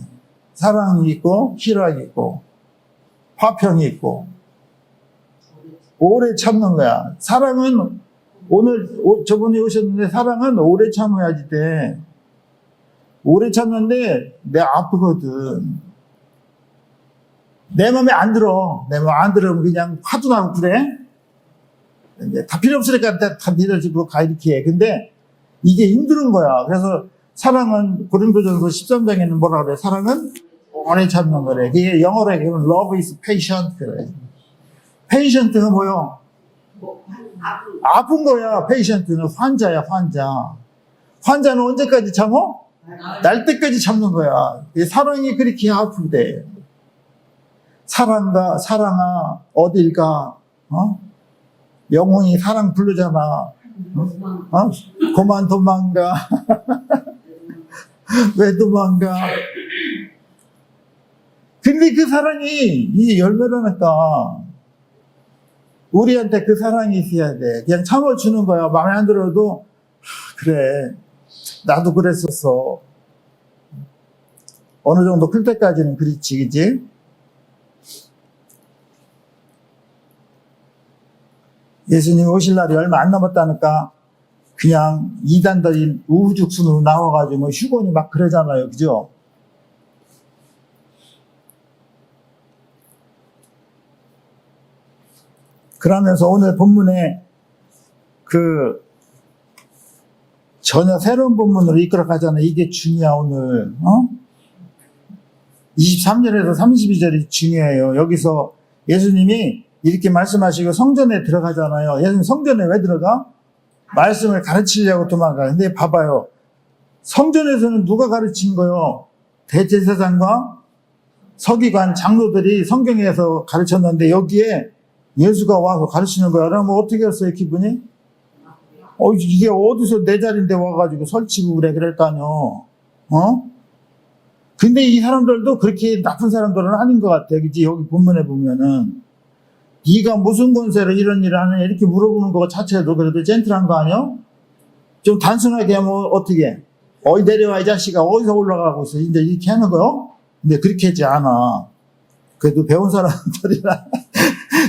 사랑이 있고, 희락이 있고, 화평이 있고, 오래 참는 거야. 사랑은 저번에 오셨는데, 사랑은 오래 참아야지 돼. 오래 참는데, 내가 아프거든. 내 맘에 안 들어. 내 맘에 안 들으면 그냥 화도 나고 그래. 이제 다 필요 없으니까 다 믿어지고 가 이렇게 해. 근데 이게 힘든 거야. 그래서 사랑은 고린도전서 13장에는 뭐라 그래? 사랑은 오래 참는 거래. 그게 영어로 얘기하면 love is patient 그래. patient가 뭐요? 아픈 거야. patient는 환자야, 환자. 환자는 언제까지 참어? 날 때까지 참는 거야. 사랑이 그렇게 아프대. 사랑아, 어딜 가? 영혼이 사랑 부르잖아. 그만 도망가. 왜 도망가? 근데 그 사랑이 이 열매라니까 우리한테 그 사랑이 있어야 돼. 그냥 참아주는 거야. 마음에 안 들어도 그래. 나도 그랬었어. 어느 정도 클 때까지는 그렇지, 그지? 예수님 오실 날이 얼마 안 남았다니까 그냥 이단들이 우후죽순으로 나와가지고 뭐 휴건이 막 그러잖아요. 그죠? 그러면서 오늘 본문에 전혀 새로운 본문으로 이끌어 가잖아요. 이게 중요해, 오늘. 23절에서 32절이 중요해요. 여기서 예수님이 이렇게 말씀하시고 성전에 들어가잖아요. 예수님 성전에 왜 들어가? 말씀을 가르치려고 도망가. 근데 봐봐요. 성전에서는 누가 가르친 거요? 대제사장과 서기관, 장로들이 성경에서 가르쳤는데 여기에 예수가 와서 가르치는 거야. 그러면 어떻게 했어요, 기분이? 이게 어디서 내 자리인데 와가지고 설치고 그래, 그랬다뇨. 근데 이 사람들도 그렇게 나쁜 사람들은 아닌 것 같아. 그치? 여기 본문에 보면은. 네가 무슨 권세로 이런 일을 하느냐 이렇게 물어보는 거 자체도 그래도 젠틀한 거 아니야? 좀 단순하게 하면 어떻게? 어이 내려와 이 자식아 어디서 올라가고 있어? 이제 이렇게 하는 거요? 근데 그렇게 하지 않아. 그래도 배운 사람들이라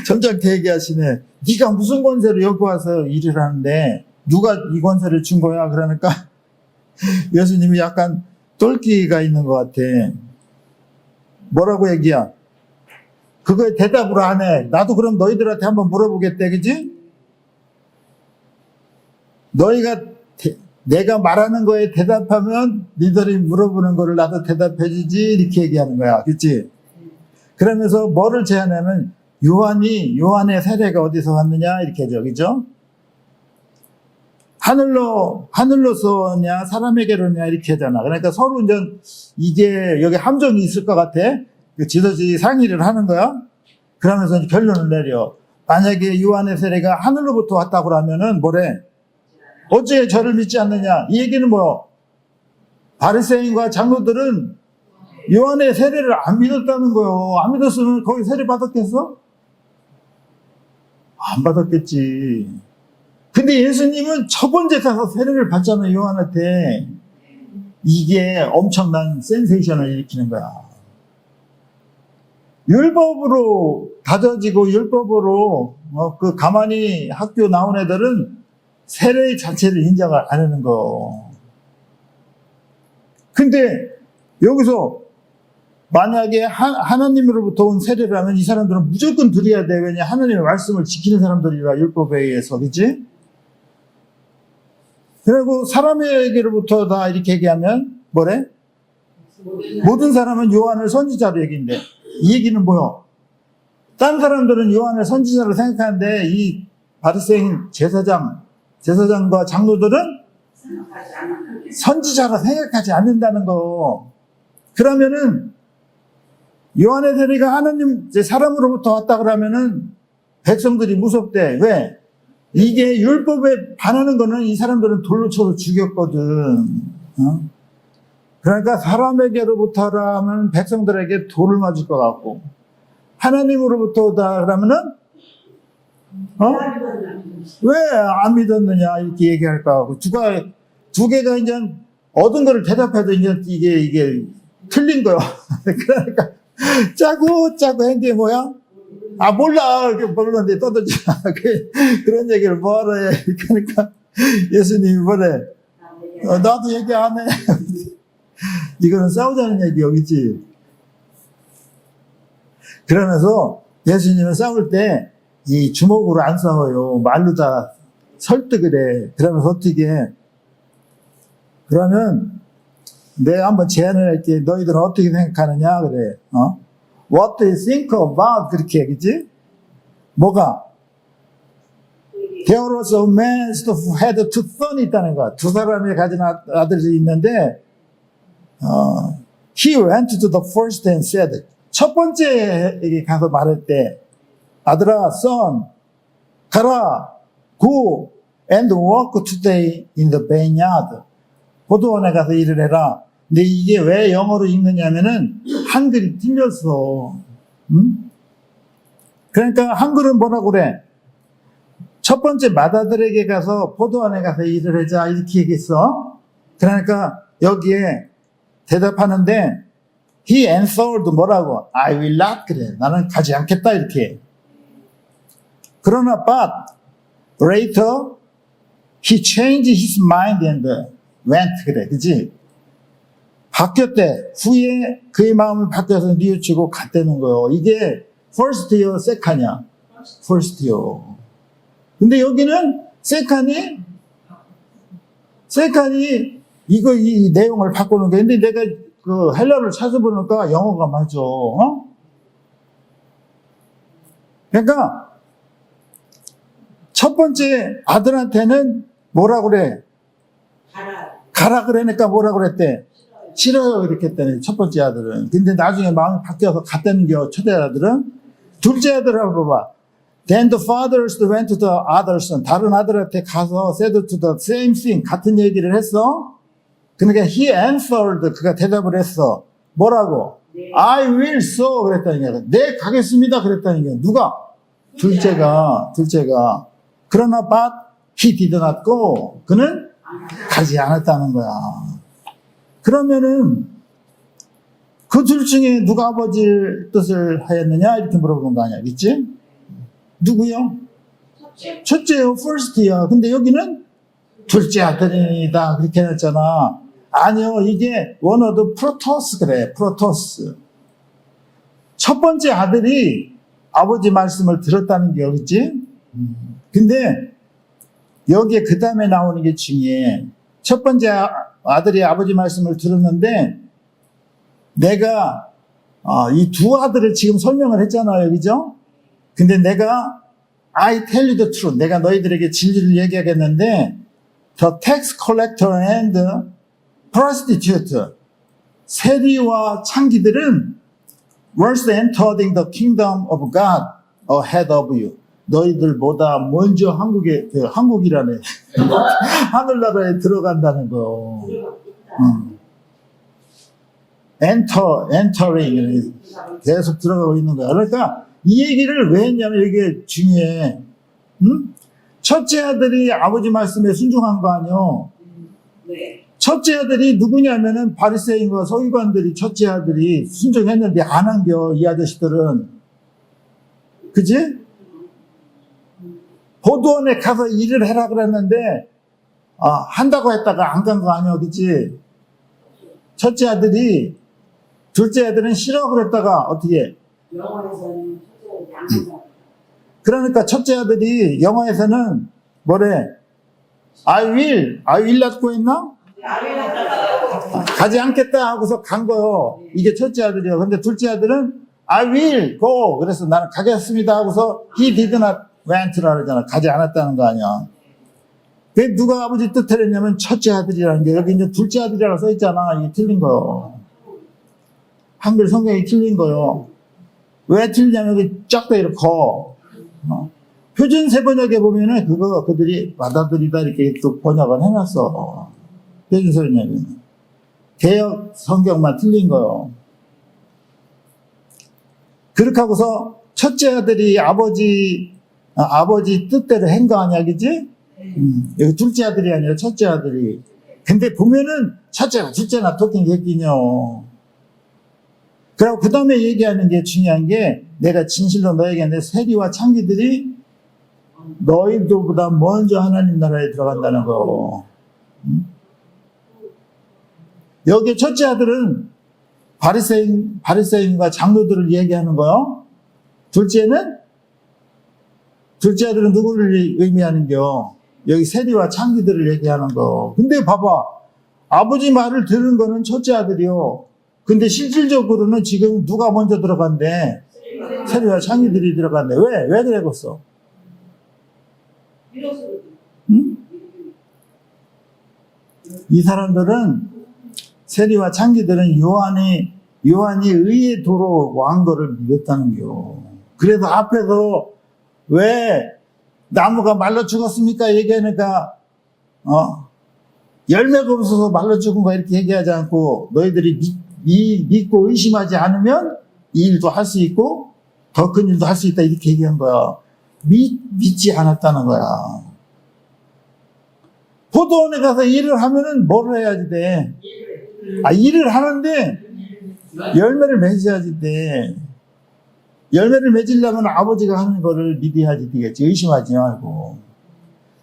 점잖게 얘기하시네. 네가 무슨 권세로 여기 와서 일을 하는데 누가 이 권세를 준 거야? 그러니까 예수님이 약간 똘끼가 있는 것 같아. 뭐라고 얘기야? 그거에 대답을 안 해. 나도 그럼 너희들한테 한번 물어보겠대, 그지? 내가 말하는 거에 대답하면 니들이 물어보는 거를 나도 대답해주지, 이렇게 얘기하는 거야, 그치? 그러면서 뭐를 제안하면, 요한의 세례가 어디서 왔느냐, 이렇게 하죠, 그죠? 하늘로서냐, 사람에게로냐, 이렇게 하잖아. 그러니까 서로 이게 여기 함정이 있을 것 같아. 지도지 상의를 하는 거야. 그러면서 결론을 내려. 만약에 요한의 세례가 하늘로부터 왔다고 하면은 뭐래? 어째 저를 믿지 않느냐? 이 얘기는 뭐요? 바리새인과 장로들은 요한의 세례를 안 믿었다는 거요. 안 믿었으면 거기 세례 받았겠어? 안 받았겠지. 근데 예수님은 첫 번째 가서 세례를 받잖아요, 요한한테. 이게 엄청난 센세이션을 일으키는 거야. 율법으로 다져지고 율법으로 가만히 학교 나온 애들은 세례 자체를 인정을 안 하는 거. 근데 여기서 만약에 하나님으로부터 온 세례라면 이 사람들은 무조건 드려야 돼. 왜냐 하나님의 말씀을 지키는 사람들이라 율법에 의해서. 그치? 그리고 사람에게로부터 다 이렇게 얘기하면 뭐래? 모든 사람은 요한을 선지자로 얘기인데 이 얘기는 뭐요? 딴 사람들은 요한을 선지자로 생각하는데 이 바리새인 제사장과 장로들은 선지자로 생각하지 않는다는 거. 그러면은 요한의 세례가 하나님 사람으로부터 왔다 그러면은 백성들이 무섭대. 왜? 이게 율법에 반하는 거는 이 사람들은 돌로 쳐서 죽였거든. 그러니까 사람에게로부터라 하면 백성들에게 돌을 맞을 것 같고 하나님으로부터다 그러면은 왜 안 믿었느냐 이렇게 얘기할 것 같고 두 개가 이제 얻은 거를 대답해도 이제 이게 틀린 거요. 그러니까 짜고 한 게 뭐야? 아, 몰라. 이렇게 모르는데 떠들지 마. 그런 얘기를 뭐하러 해. 그러니까 예수님이 뭐래? 나도 얘기 안 해. 이거는 싸우자는 얘기요, 그치? 그러면서 예수님은 싸울 때 이 주먹으로 안 싸워요. 말로 다 설득을 해. 그러면서 어떻게 해? 그러면 내가 한번 제안을 할게. 너희들은 어떻게 생각하느냐? 그래. What do you think about? 그렇게 얘기지? 뭐가? There was a man who had two sons 있다는 거야. 두 사람이 가진 아들이 있는데, he went to the first and said, 첫 번째에게 가서 말했대. 아들아, son, 가라, go and work today in the vineyard. 포도원에 가서 일을 해라. 근데 이게 왜 영어로 읽느냐면은 한글이 틀렸어. 응? 그러니까 한글은 뭐라고 그래? 첫 번째 맏아들에게 가서 포도원에 가서 일을 하자 이렇게 얘기했어. 그러니까 여기에 대답하는데 he answered 뭐라고? I will not 그래. 나는 가지 않겠다 이렇게. 그러나 but later he changed his mind and went 그래. 그치? 바뀌었대. 후에 그의 마음을 바뀌어서 뉘우치고 갔다는 거예요. 이게 first year, second이야. first year. 근데 여기는 second이 이거 이 내용을 바꾸는 게. 근데 내가 그 헬라어를 찾아보니까 영어가 맞아. 그러니까 첫 번째 아들한테는 뭐라 그래? 가라 그러니까 뭐라 그랬대? 싫어요 이렇게 했더니 첫 번째 아들은. 근데 나중에 마음이 바뀌어서 갔다는 게 첫째 아들은. 둘째 아들을 한번 봐봐. Then the fathers went to the other son. 다른 아들한테 가서 said to the same thing. 같은 얘기를 했어. 그러니까 he answered. 그가 대답을 했어. 뭐라고? I will so 그랬다는 게. 네 가겠습니다 그랬다는 게. 누가? 둘째가. 그러나 but he did not go. 그는 가지 않았다는 거야. 그러면은 그 둘 중에 누가 아버지 뜻을 하였느냐 이렇게 물어보는 거 아니야, 그치? 누구요? 첫째요, first야. 근데 여기는 둘째 아들이다 그렇게 해놨잖아. 아니요, 이게 원어도 프로토스 그래, 프로토스. 첫 번째 아들이 아버지 말씀을 들었다는 게 여기지? 근데 여기에 그 다음에 나오는 게 중요해. 첫 번째 아들이 아버지 말씀을 들었는데 내가 이 두 아들을 지금 설명을 했잖아요, 그죠? 근데 내가 I tell you the truth. 내가 너희들에게 진리를 얘기하겠는데 the tax collector and prostitute 세리와 창기들은 was entered in the kingdom of God ahead of you. 너희들보다 먼저 한국이라네. 하늘나라에 들어간다는 거. entering. 계속 들어가고 있는 거야. 그러니까 이 얘기를 왜 했냐면 이게 중요해. 첫째 아들이 아버지 말씀에 순종한 거 아니요. 첫째 아들이 누구냐면은 바리새인과 서기관들이 첫째 아들이 순종했는데 안 한겨, 이 아저씨들은. 그지? 포도원에 가서 일을 해라 그랬는데 한다고 했다가 안 간 거 아니야, 그치? 첫째 아들이. 둘째 아들은 싫어 그랬다가 어떻게? 영어에서는 첫째 아들이 안 그러니까 첫째 아들이 영어에서는 뭐래? I will not go 했나? 가지 않겠다 하고서 간 거요. 이게 첫째 아들이요. 근데 둘째 아들은 I will go. 그래서 나는 가겠습니다 하고서 he did not went라 그러잖아. 가지 않았다는 거 아니야. 그 누가 아버지 뜻을 했냐면 첫째 아들이라는 게 여기 이제 둘째 아들이라고 써 있잖아. 이게 틀린 거요. 한글 성경이 틀린 거요. 왜 틀리냐면 여기 쫙 돼 이렇게 표준 세번역에 보면은 그들이 맏아들이다 이렇게 또 번역을 해놨어. 표준 세번역에는. 개역 성경만 틀린 거요. 그렇게 하고서 첫째 아들이 아버지 뜻대로 한 거 아니야, 그지? 여기 둘째 아들이 아니라 첫째 아들이. 근데 보면은 첫째나 둘째나 토킹 얘기냐. 그리고 그 다음에 얘기하는 게 중요한 게 내가 진실로 너에게 내 세리와 창기들이 너희들보다 먼저 하나님 나라에 들어간다는 거. 여기 첫째 아들은 바리새인과 장로들을 얘기하는 거요. 둘째 아들은 누구를 의미하는겨? 여기 세리와 창기들을 얘기하는 거. 근데 봐봐. 아버지 말을 들은 거는 첫째 아들이요. 근데 실질적으로는 지금 누가 먼저 들어간대? 세리와 창기들이 들어간대. 왜 그랬겠어? 응? 이 사람들은 세리와 창기들은 요한이 의의 도로 왕 거를 믿었다는겨. 그래서 앞에서 왜 나무가 말라 죽었습니까? 얘기하니까 열매가 없어서 말라 죽은 거 이렇게 얘기하지 않고 너희들이 믿고 의심하지 않으면 이 일도 할 수 있고 더 큰 일도 할 수 있다 이렇게 얘기한 거야. 믿지 않았다는 거야. 포도원에 가서 일을 하면은 뭘 해야지 돼? 일을 하는데 열매를 맺어야지 돼. 열매를 맺으려면 아버지가 하는 거를 믿어야지 되겠지. 의심하지 말고.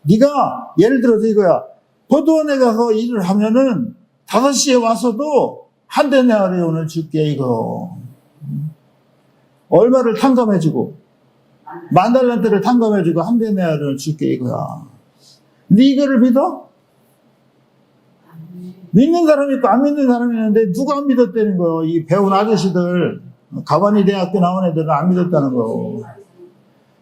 네가 예를 들어서 이거야. 포도원에 가서 일을 하면은 5시에 와서도 한 데나리 오늘 줄게 이거. 얼마를 탕감해주고 10,000달란트를 탕감해주고 한 데나리를 줄게 이거야. 근데 이거를 믿어? 믿는 사람이 있고 안 믿는 사람이 있는데 누가 안 믿었다는 거예요? 이 배운 아저씨들 가바니 대학교 나온 애들은 안 믿었다는 거예요.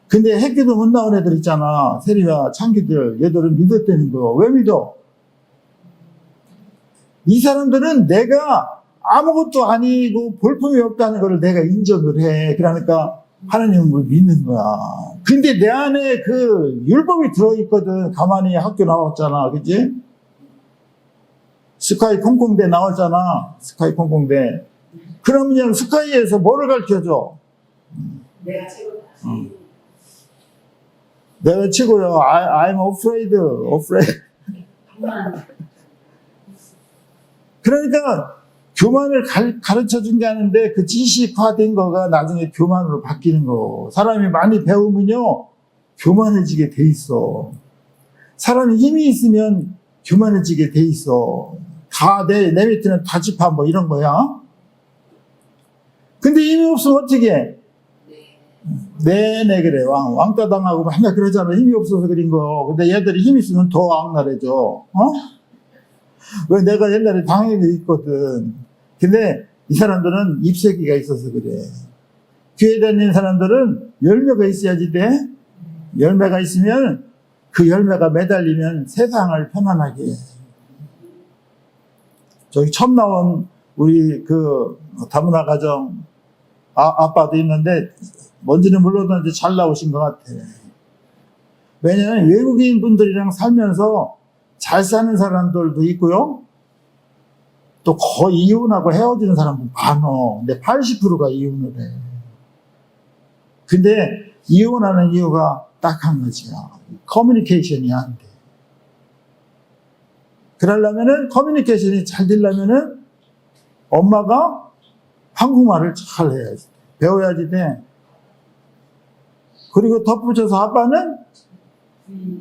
근데 학교도 못 나온 애들 있잖아. 세리와 창기들 얘들은 믿었다는 거예요. 왜 믿어? 이 사람들은 내가 아무것도 아니고 볼품이 없다는 걸 내가 인정을 해. 그러니까 하나님을 믿는 거야. 근데 내 안에 그 율법이 들어있거든. 가만히 학교 나왔잖아. 그치? 스카이 콩콩대 나왔잖아. 스카이 콩콩대. 그러면 그냥 스카이에서 뭐를 가르쳐줘? 내가 최고다. 내가 치고요. I'm afraid. 그러니까 교만을 가르쳐 준 게 아닌데 그 지식화된 거가 나중에 교만으로 바뀌는 거. 사람이 많이 배우면요. 교만해지게 돼 있어. 사람이 힘이 있으면 교만해지게 돼 있어. 다 내 밑에는 다 집화 뭐 이런 거야. 근데 힘이 없으면 어떻게 해? 네네 그래. 왕따 당하고 맨날 그러잖아. 힘이 없어서 그린 거. 근데 얘들이 힘 있으면 더 악랄해져. 왜 내가 옛날에 당한 게 있거든. 근데 이 사람들은 입새끼가 있어서 그래. 교회 다니는 사람들은 열매가 있어야지 돼. 열매가 있으면 그 열매가 매달리면 세상을 편안하게 해. 저기 처음 나온 우리 그 다문화 가정 아빠도 있는데 뭔지는 몰라도 잘 나오신 것 같아. 왜냐면 외국인 분들이랑 살면서 잘 사는 사람들도 있고요. 또 거의 이혼하고 헤어지는 사람도 많어. 근데 80%가 이혼을 해. 근데 이혼하는 이유가 딱 한 가지야. 커뮤니케이션이 안 돼. 그러려면은 커뮤니케이션이 잘 되려면은 엄마가 한국말을 잘 해야지. 배워야지 돼. 그리고 덧붙여서 아빠는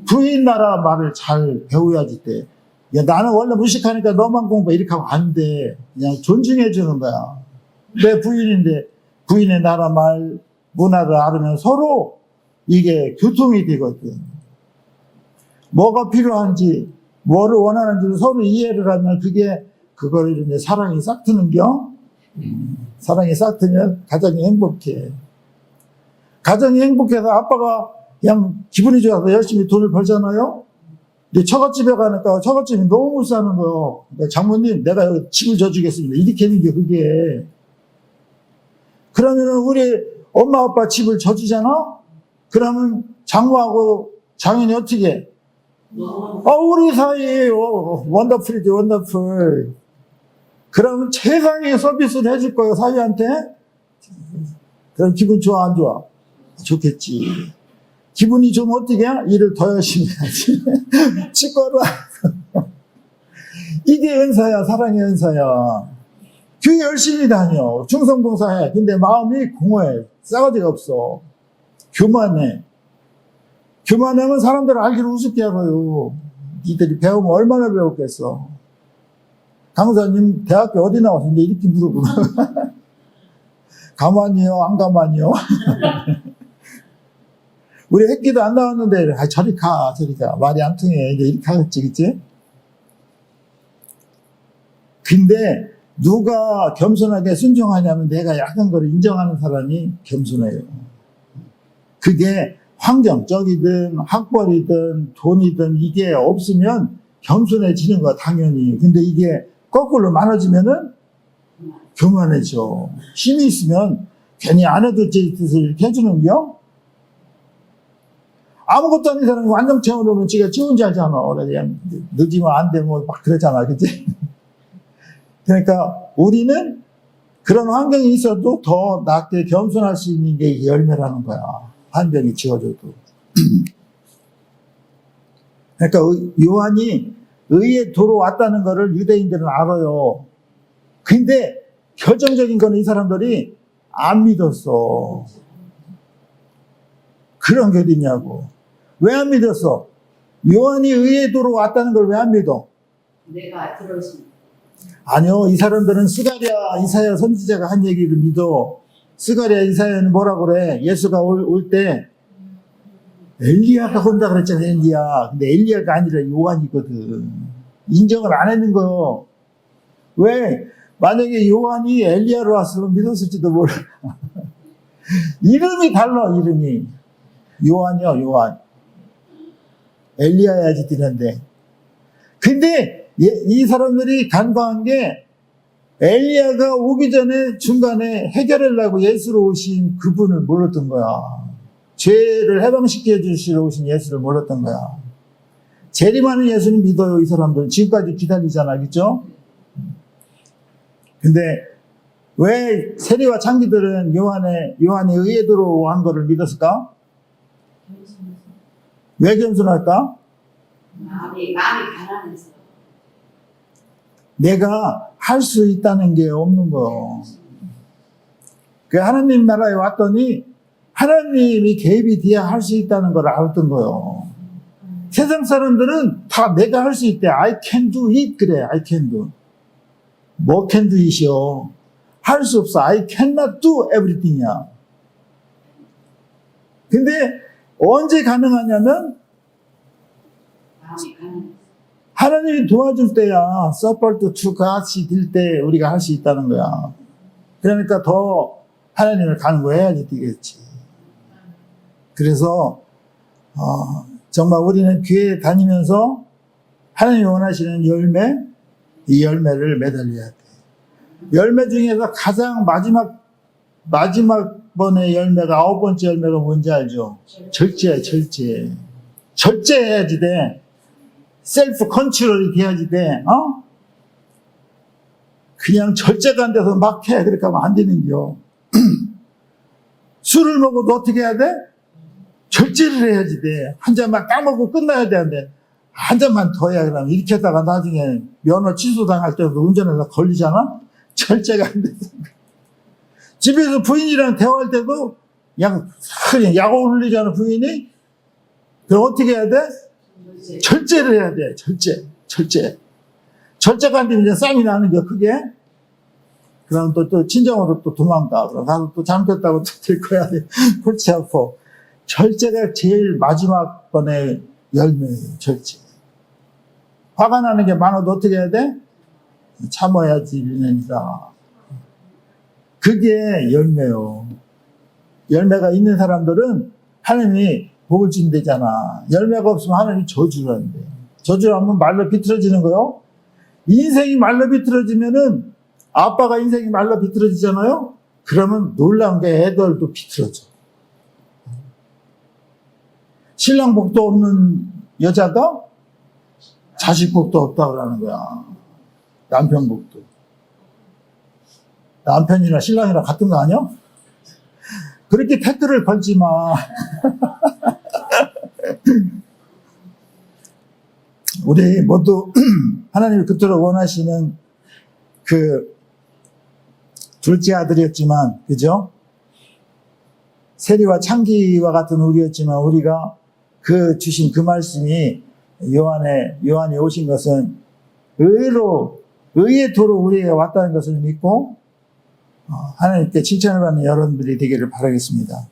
부인 나라 말을 잘 배워야지 돼. 야, 나는 원래 무식하니까 너만 공부해. 이렇게 하면 안 돼. 그냥 존중해 주는 거야. 내 부인인데 부인의 나라 말, 문화를 알으면 서로 이게 교통이 되거든. 뭐가 필요한지, 뭐를 원하는지를 서로 이해를 하면 그거를 이제 사랑이 싹 트는겨? 사랑이 싹 트면 가정이 행복해. 가정이 행복해서 아빠가 그냥 기분이 좋아서 열심히 돈을 벌잖아요? 근데 처갓집에 가니까 처갓집이 너무 못 사는 거예요. 그러니까 장모님, 내가 여기 집을 져주겠습니다. 이렇게 하는 게 그게. 그러면은 우리 엄마 아빠 집을 져주잖아? 그러면 장모하고 장인이 어떻게 해? 우리 사이 원더풀이지, 원더풀. 그러면 최상의 서비스를 해줄 거예요, 사위한테? 그럼 기분 좋아, 안 좋아? 좋겠지. 기분이 좀 어떻게 해? 일을 더 열심히 해야지. 치과로. 이게 은사야, 사랑의 은사야. 교회 열심히 다녀. 충성봉사해. 근데 마음이 공허해. 싸가지가 없어. 교만해. 교만하면 사람들을 알기를 우습게 알아요. 니들이 배우면 얼마나 배웠겠어. 강사님 대학교 어디 나왔는데 이렇게 물어보고 가만히요 안 가만히요. 우리 학기도 안 나왔는데 저리 가 말이 안 통해. 이제 이렇게 하겠지 그치? 근데 누가 겸손하게 순종하냐면 내가 약한 걸 인정하는 사람이 겸손해요. 그게 환경적이든 학벌이든 돈이든 이게 없으면 겸손해지는 거야 당연히. 근데 이게 거꾸로 많아지면은 교만해져. 힘이 있으면 괜히 안 해도 제 뜻을 이렇게 해주는겨? 아무것도 아닌 사람이 완전체험으로는 지가 지 혼자 하잖아. 그냥 늦으면 안 돼 뭐 막 그러잖아 그치? 그러니까 우리는 그런 환경이 있어도 더 낮게 겸손할 수 있는 게 열매라는 거야. 환경이 지어져도. 그러니까 요한이 의의 도로 왔다는 거를 유대인들은 알아요. 근데 결정적인 거는 이 사람들이 안 믿었어. 그런 게 어딨냐고. 왜 안 믿었어? 요한이 의의 도로 왔다는 걸 왜 안 믿어? 내가 들어오신. 아니요. 이 사람들은 스가랴, 이사야 선지자가 한 얘기를 믿어. 스가랴, 이사야는 뭐라 그래? 예수가 올 때 엘리야가 온다 그랬잖아, 엘리야. 근데 엘리야가 아니라 요한이거든. 인정을 안 했는 거요. 왜? 만약에 요한이 엘리야로 왔으면 믿었을지도 몰라. 이름이 달라, 이름이. 요한이요, 요한. 엘리야야지 되는데. 근데 이 사람들이 간과한 게 엘리야가 오기 전에 중간에 해결하려고 예수로 오신 그분을 몰랐던 거야. 죄를 해방시켜 주시러 오신 예수를 몰랐던 거야. 재림하는 예수는 믿어요, 이 사람들. 지금까지 기다리잖아, 그죠? 근데 왜 세리와 창기들은 요한의 의에도로 한 거를 믿었을까? 왜 겸손할까? 마음이 가난해서. 내가 할 수 있다는 게 없는 거. 그 하나님 나라에 왔더니 하나님이 개입이 돼야 할 수 있다는 걸 알았던 거예요. 세상 사람들은 다 내가 할 수 있대. I can do it. 그래, I can do. 뭐 can do it이요? 할 수 없어. I cannot do everything이야. 근데 언제 가능하냐면 마음이 가난해서. 하나님이 도와줄 때야. 서포트 투 같이 될 때 우리가 할 수 있다는 거야. 그러니까 더 하나님을 간구해야지 되겠지. 그래서 정말 우리는 교회에 다니면서 하나님이 원하시는 열매, 이 열매를 매달려야 돼. 열매 중에서 가장 마지막 번의 열매가 9번째 열매가 뭔지 알죠? 절제야, 절제. 절제해야지 돼. 셀프 컨트롤이 돼야지 돼. 그냥 절제가 안 돼서 막 해. 그렇게 하면 안 되는겨. 술을 먹어도 어떻게 해야 돼? 절제를 해야지 돼. 한 잔만 딱 먹고 끝나야 되는데 한 잔만 더 해야 그러면 이렇게 하다가 나중에 면허 취소당할 때도 운전해서 걸리잖아? 절제가 안 돼서. 집에서 부인이랑 대화할 때도 그냥 약오 흘리잖아, 부인이. 그럼 어떻게 해야 돼? 절제를 해야 돼. 절제. 절제가 안 되면 이제 싸움이 나는 게 크게. 그럼 또 친정으로 또 도망가. 그럼 가서 또 잘못했다고 또 들 거야. 골치 아파. 절제가 제일 마지막 번의 열매예요. 절제. 화가 나는 게 많아도 어떻게 해야 돼? 참아야지 일년이다. 그게 열매요. 열매가 있는 사람들은 하나님이 복을 준대잖아. 열매가 없으면 하나님이 저주를 한대. 저주를 하면 말로 비틀어지는 거요. 인생이 말로 비틀어지면은 아빠가 인생이 말로 비틀어지잖아요. 그러면 놀라운 게 애들도 비틀어져. 신랑 복도 없는 여자가 자식 복도 없다 그러는 거야. 남편 복도. 남편이나 신랑이랑 같은 거 아니야? 그렇게 태클을 걸지 마. 우리 모두 하나님이 그토록 원하시는 그 둘째 아들이었지만, 그죠? 세리와 창기와 같은 우리였지만, 우리가 주신 그 말씀이 요한이 오신 것은 의의 도로 우리에게 왔다는 것을 믿고, 하나님께 칭찬을 받는 여러분들이 되기를 바라겠습니다.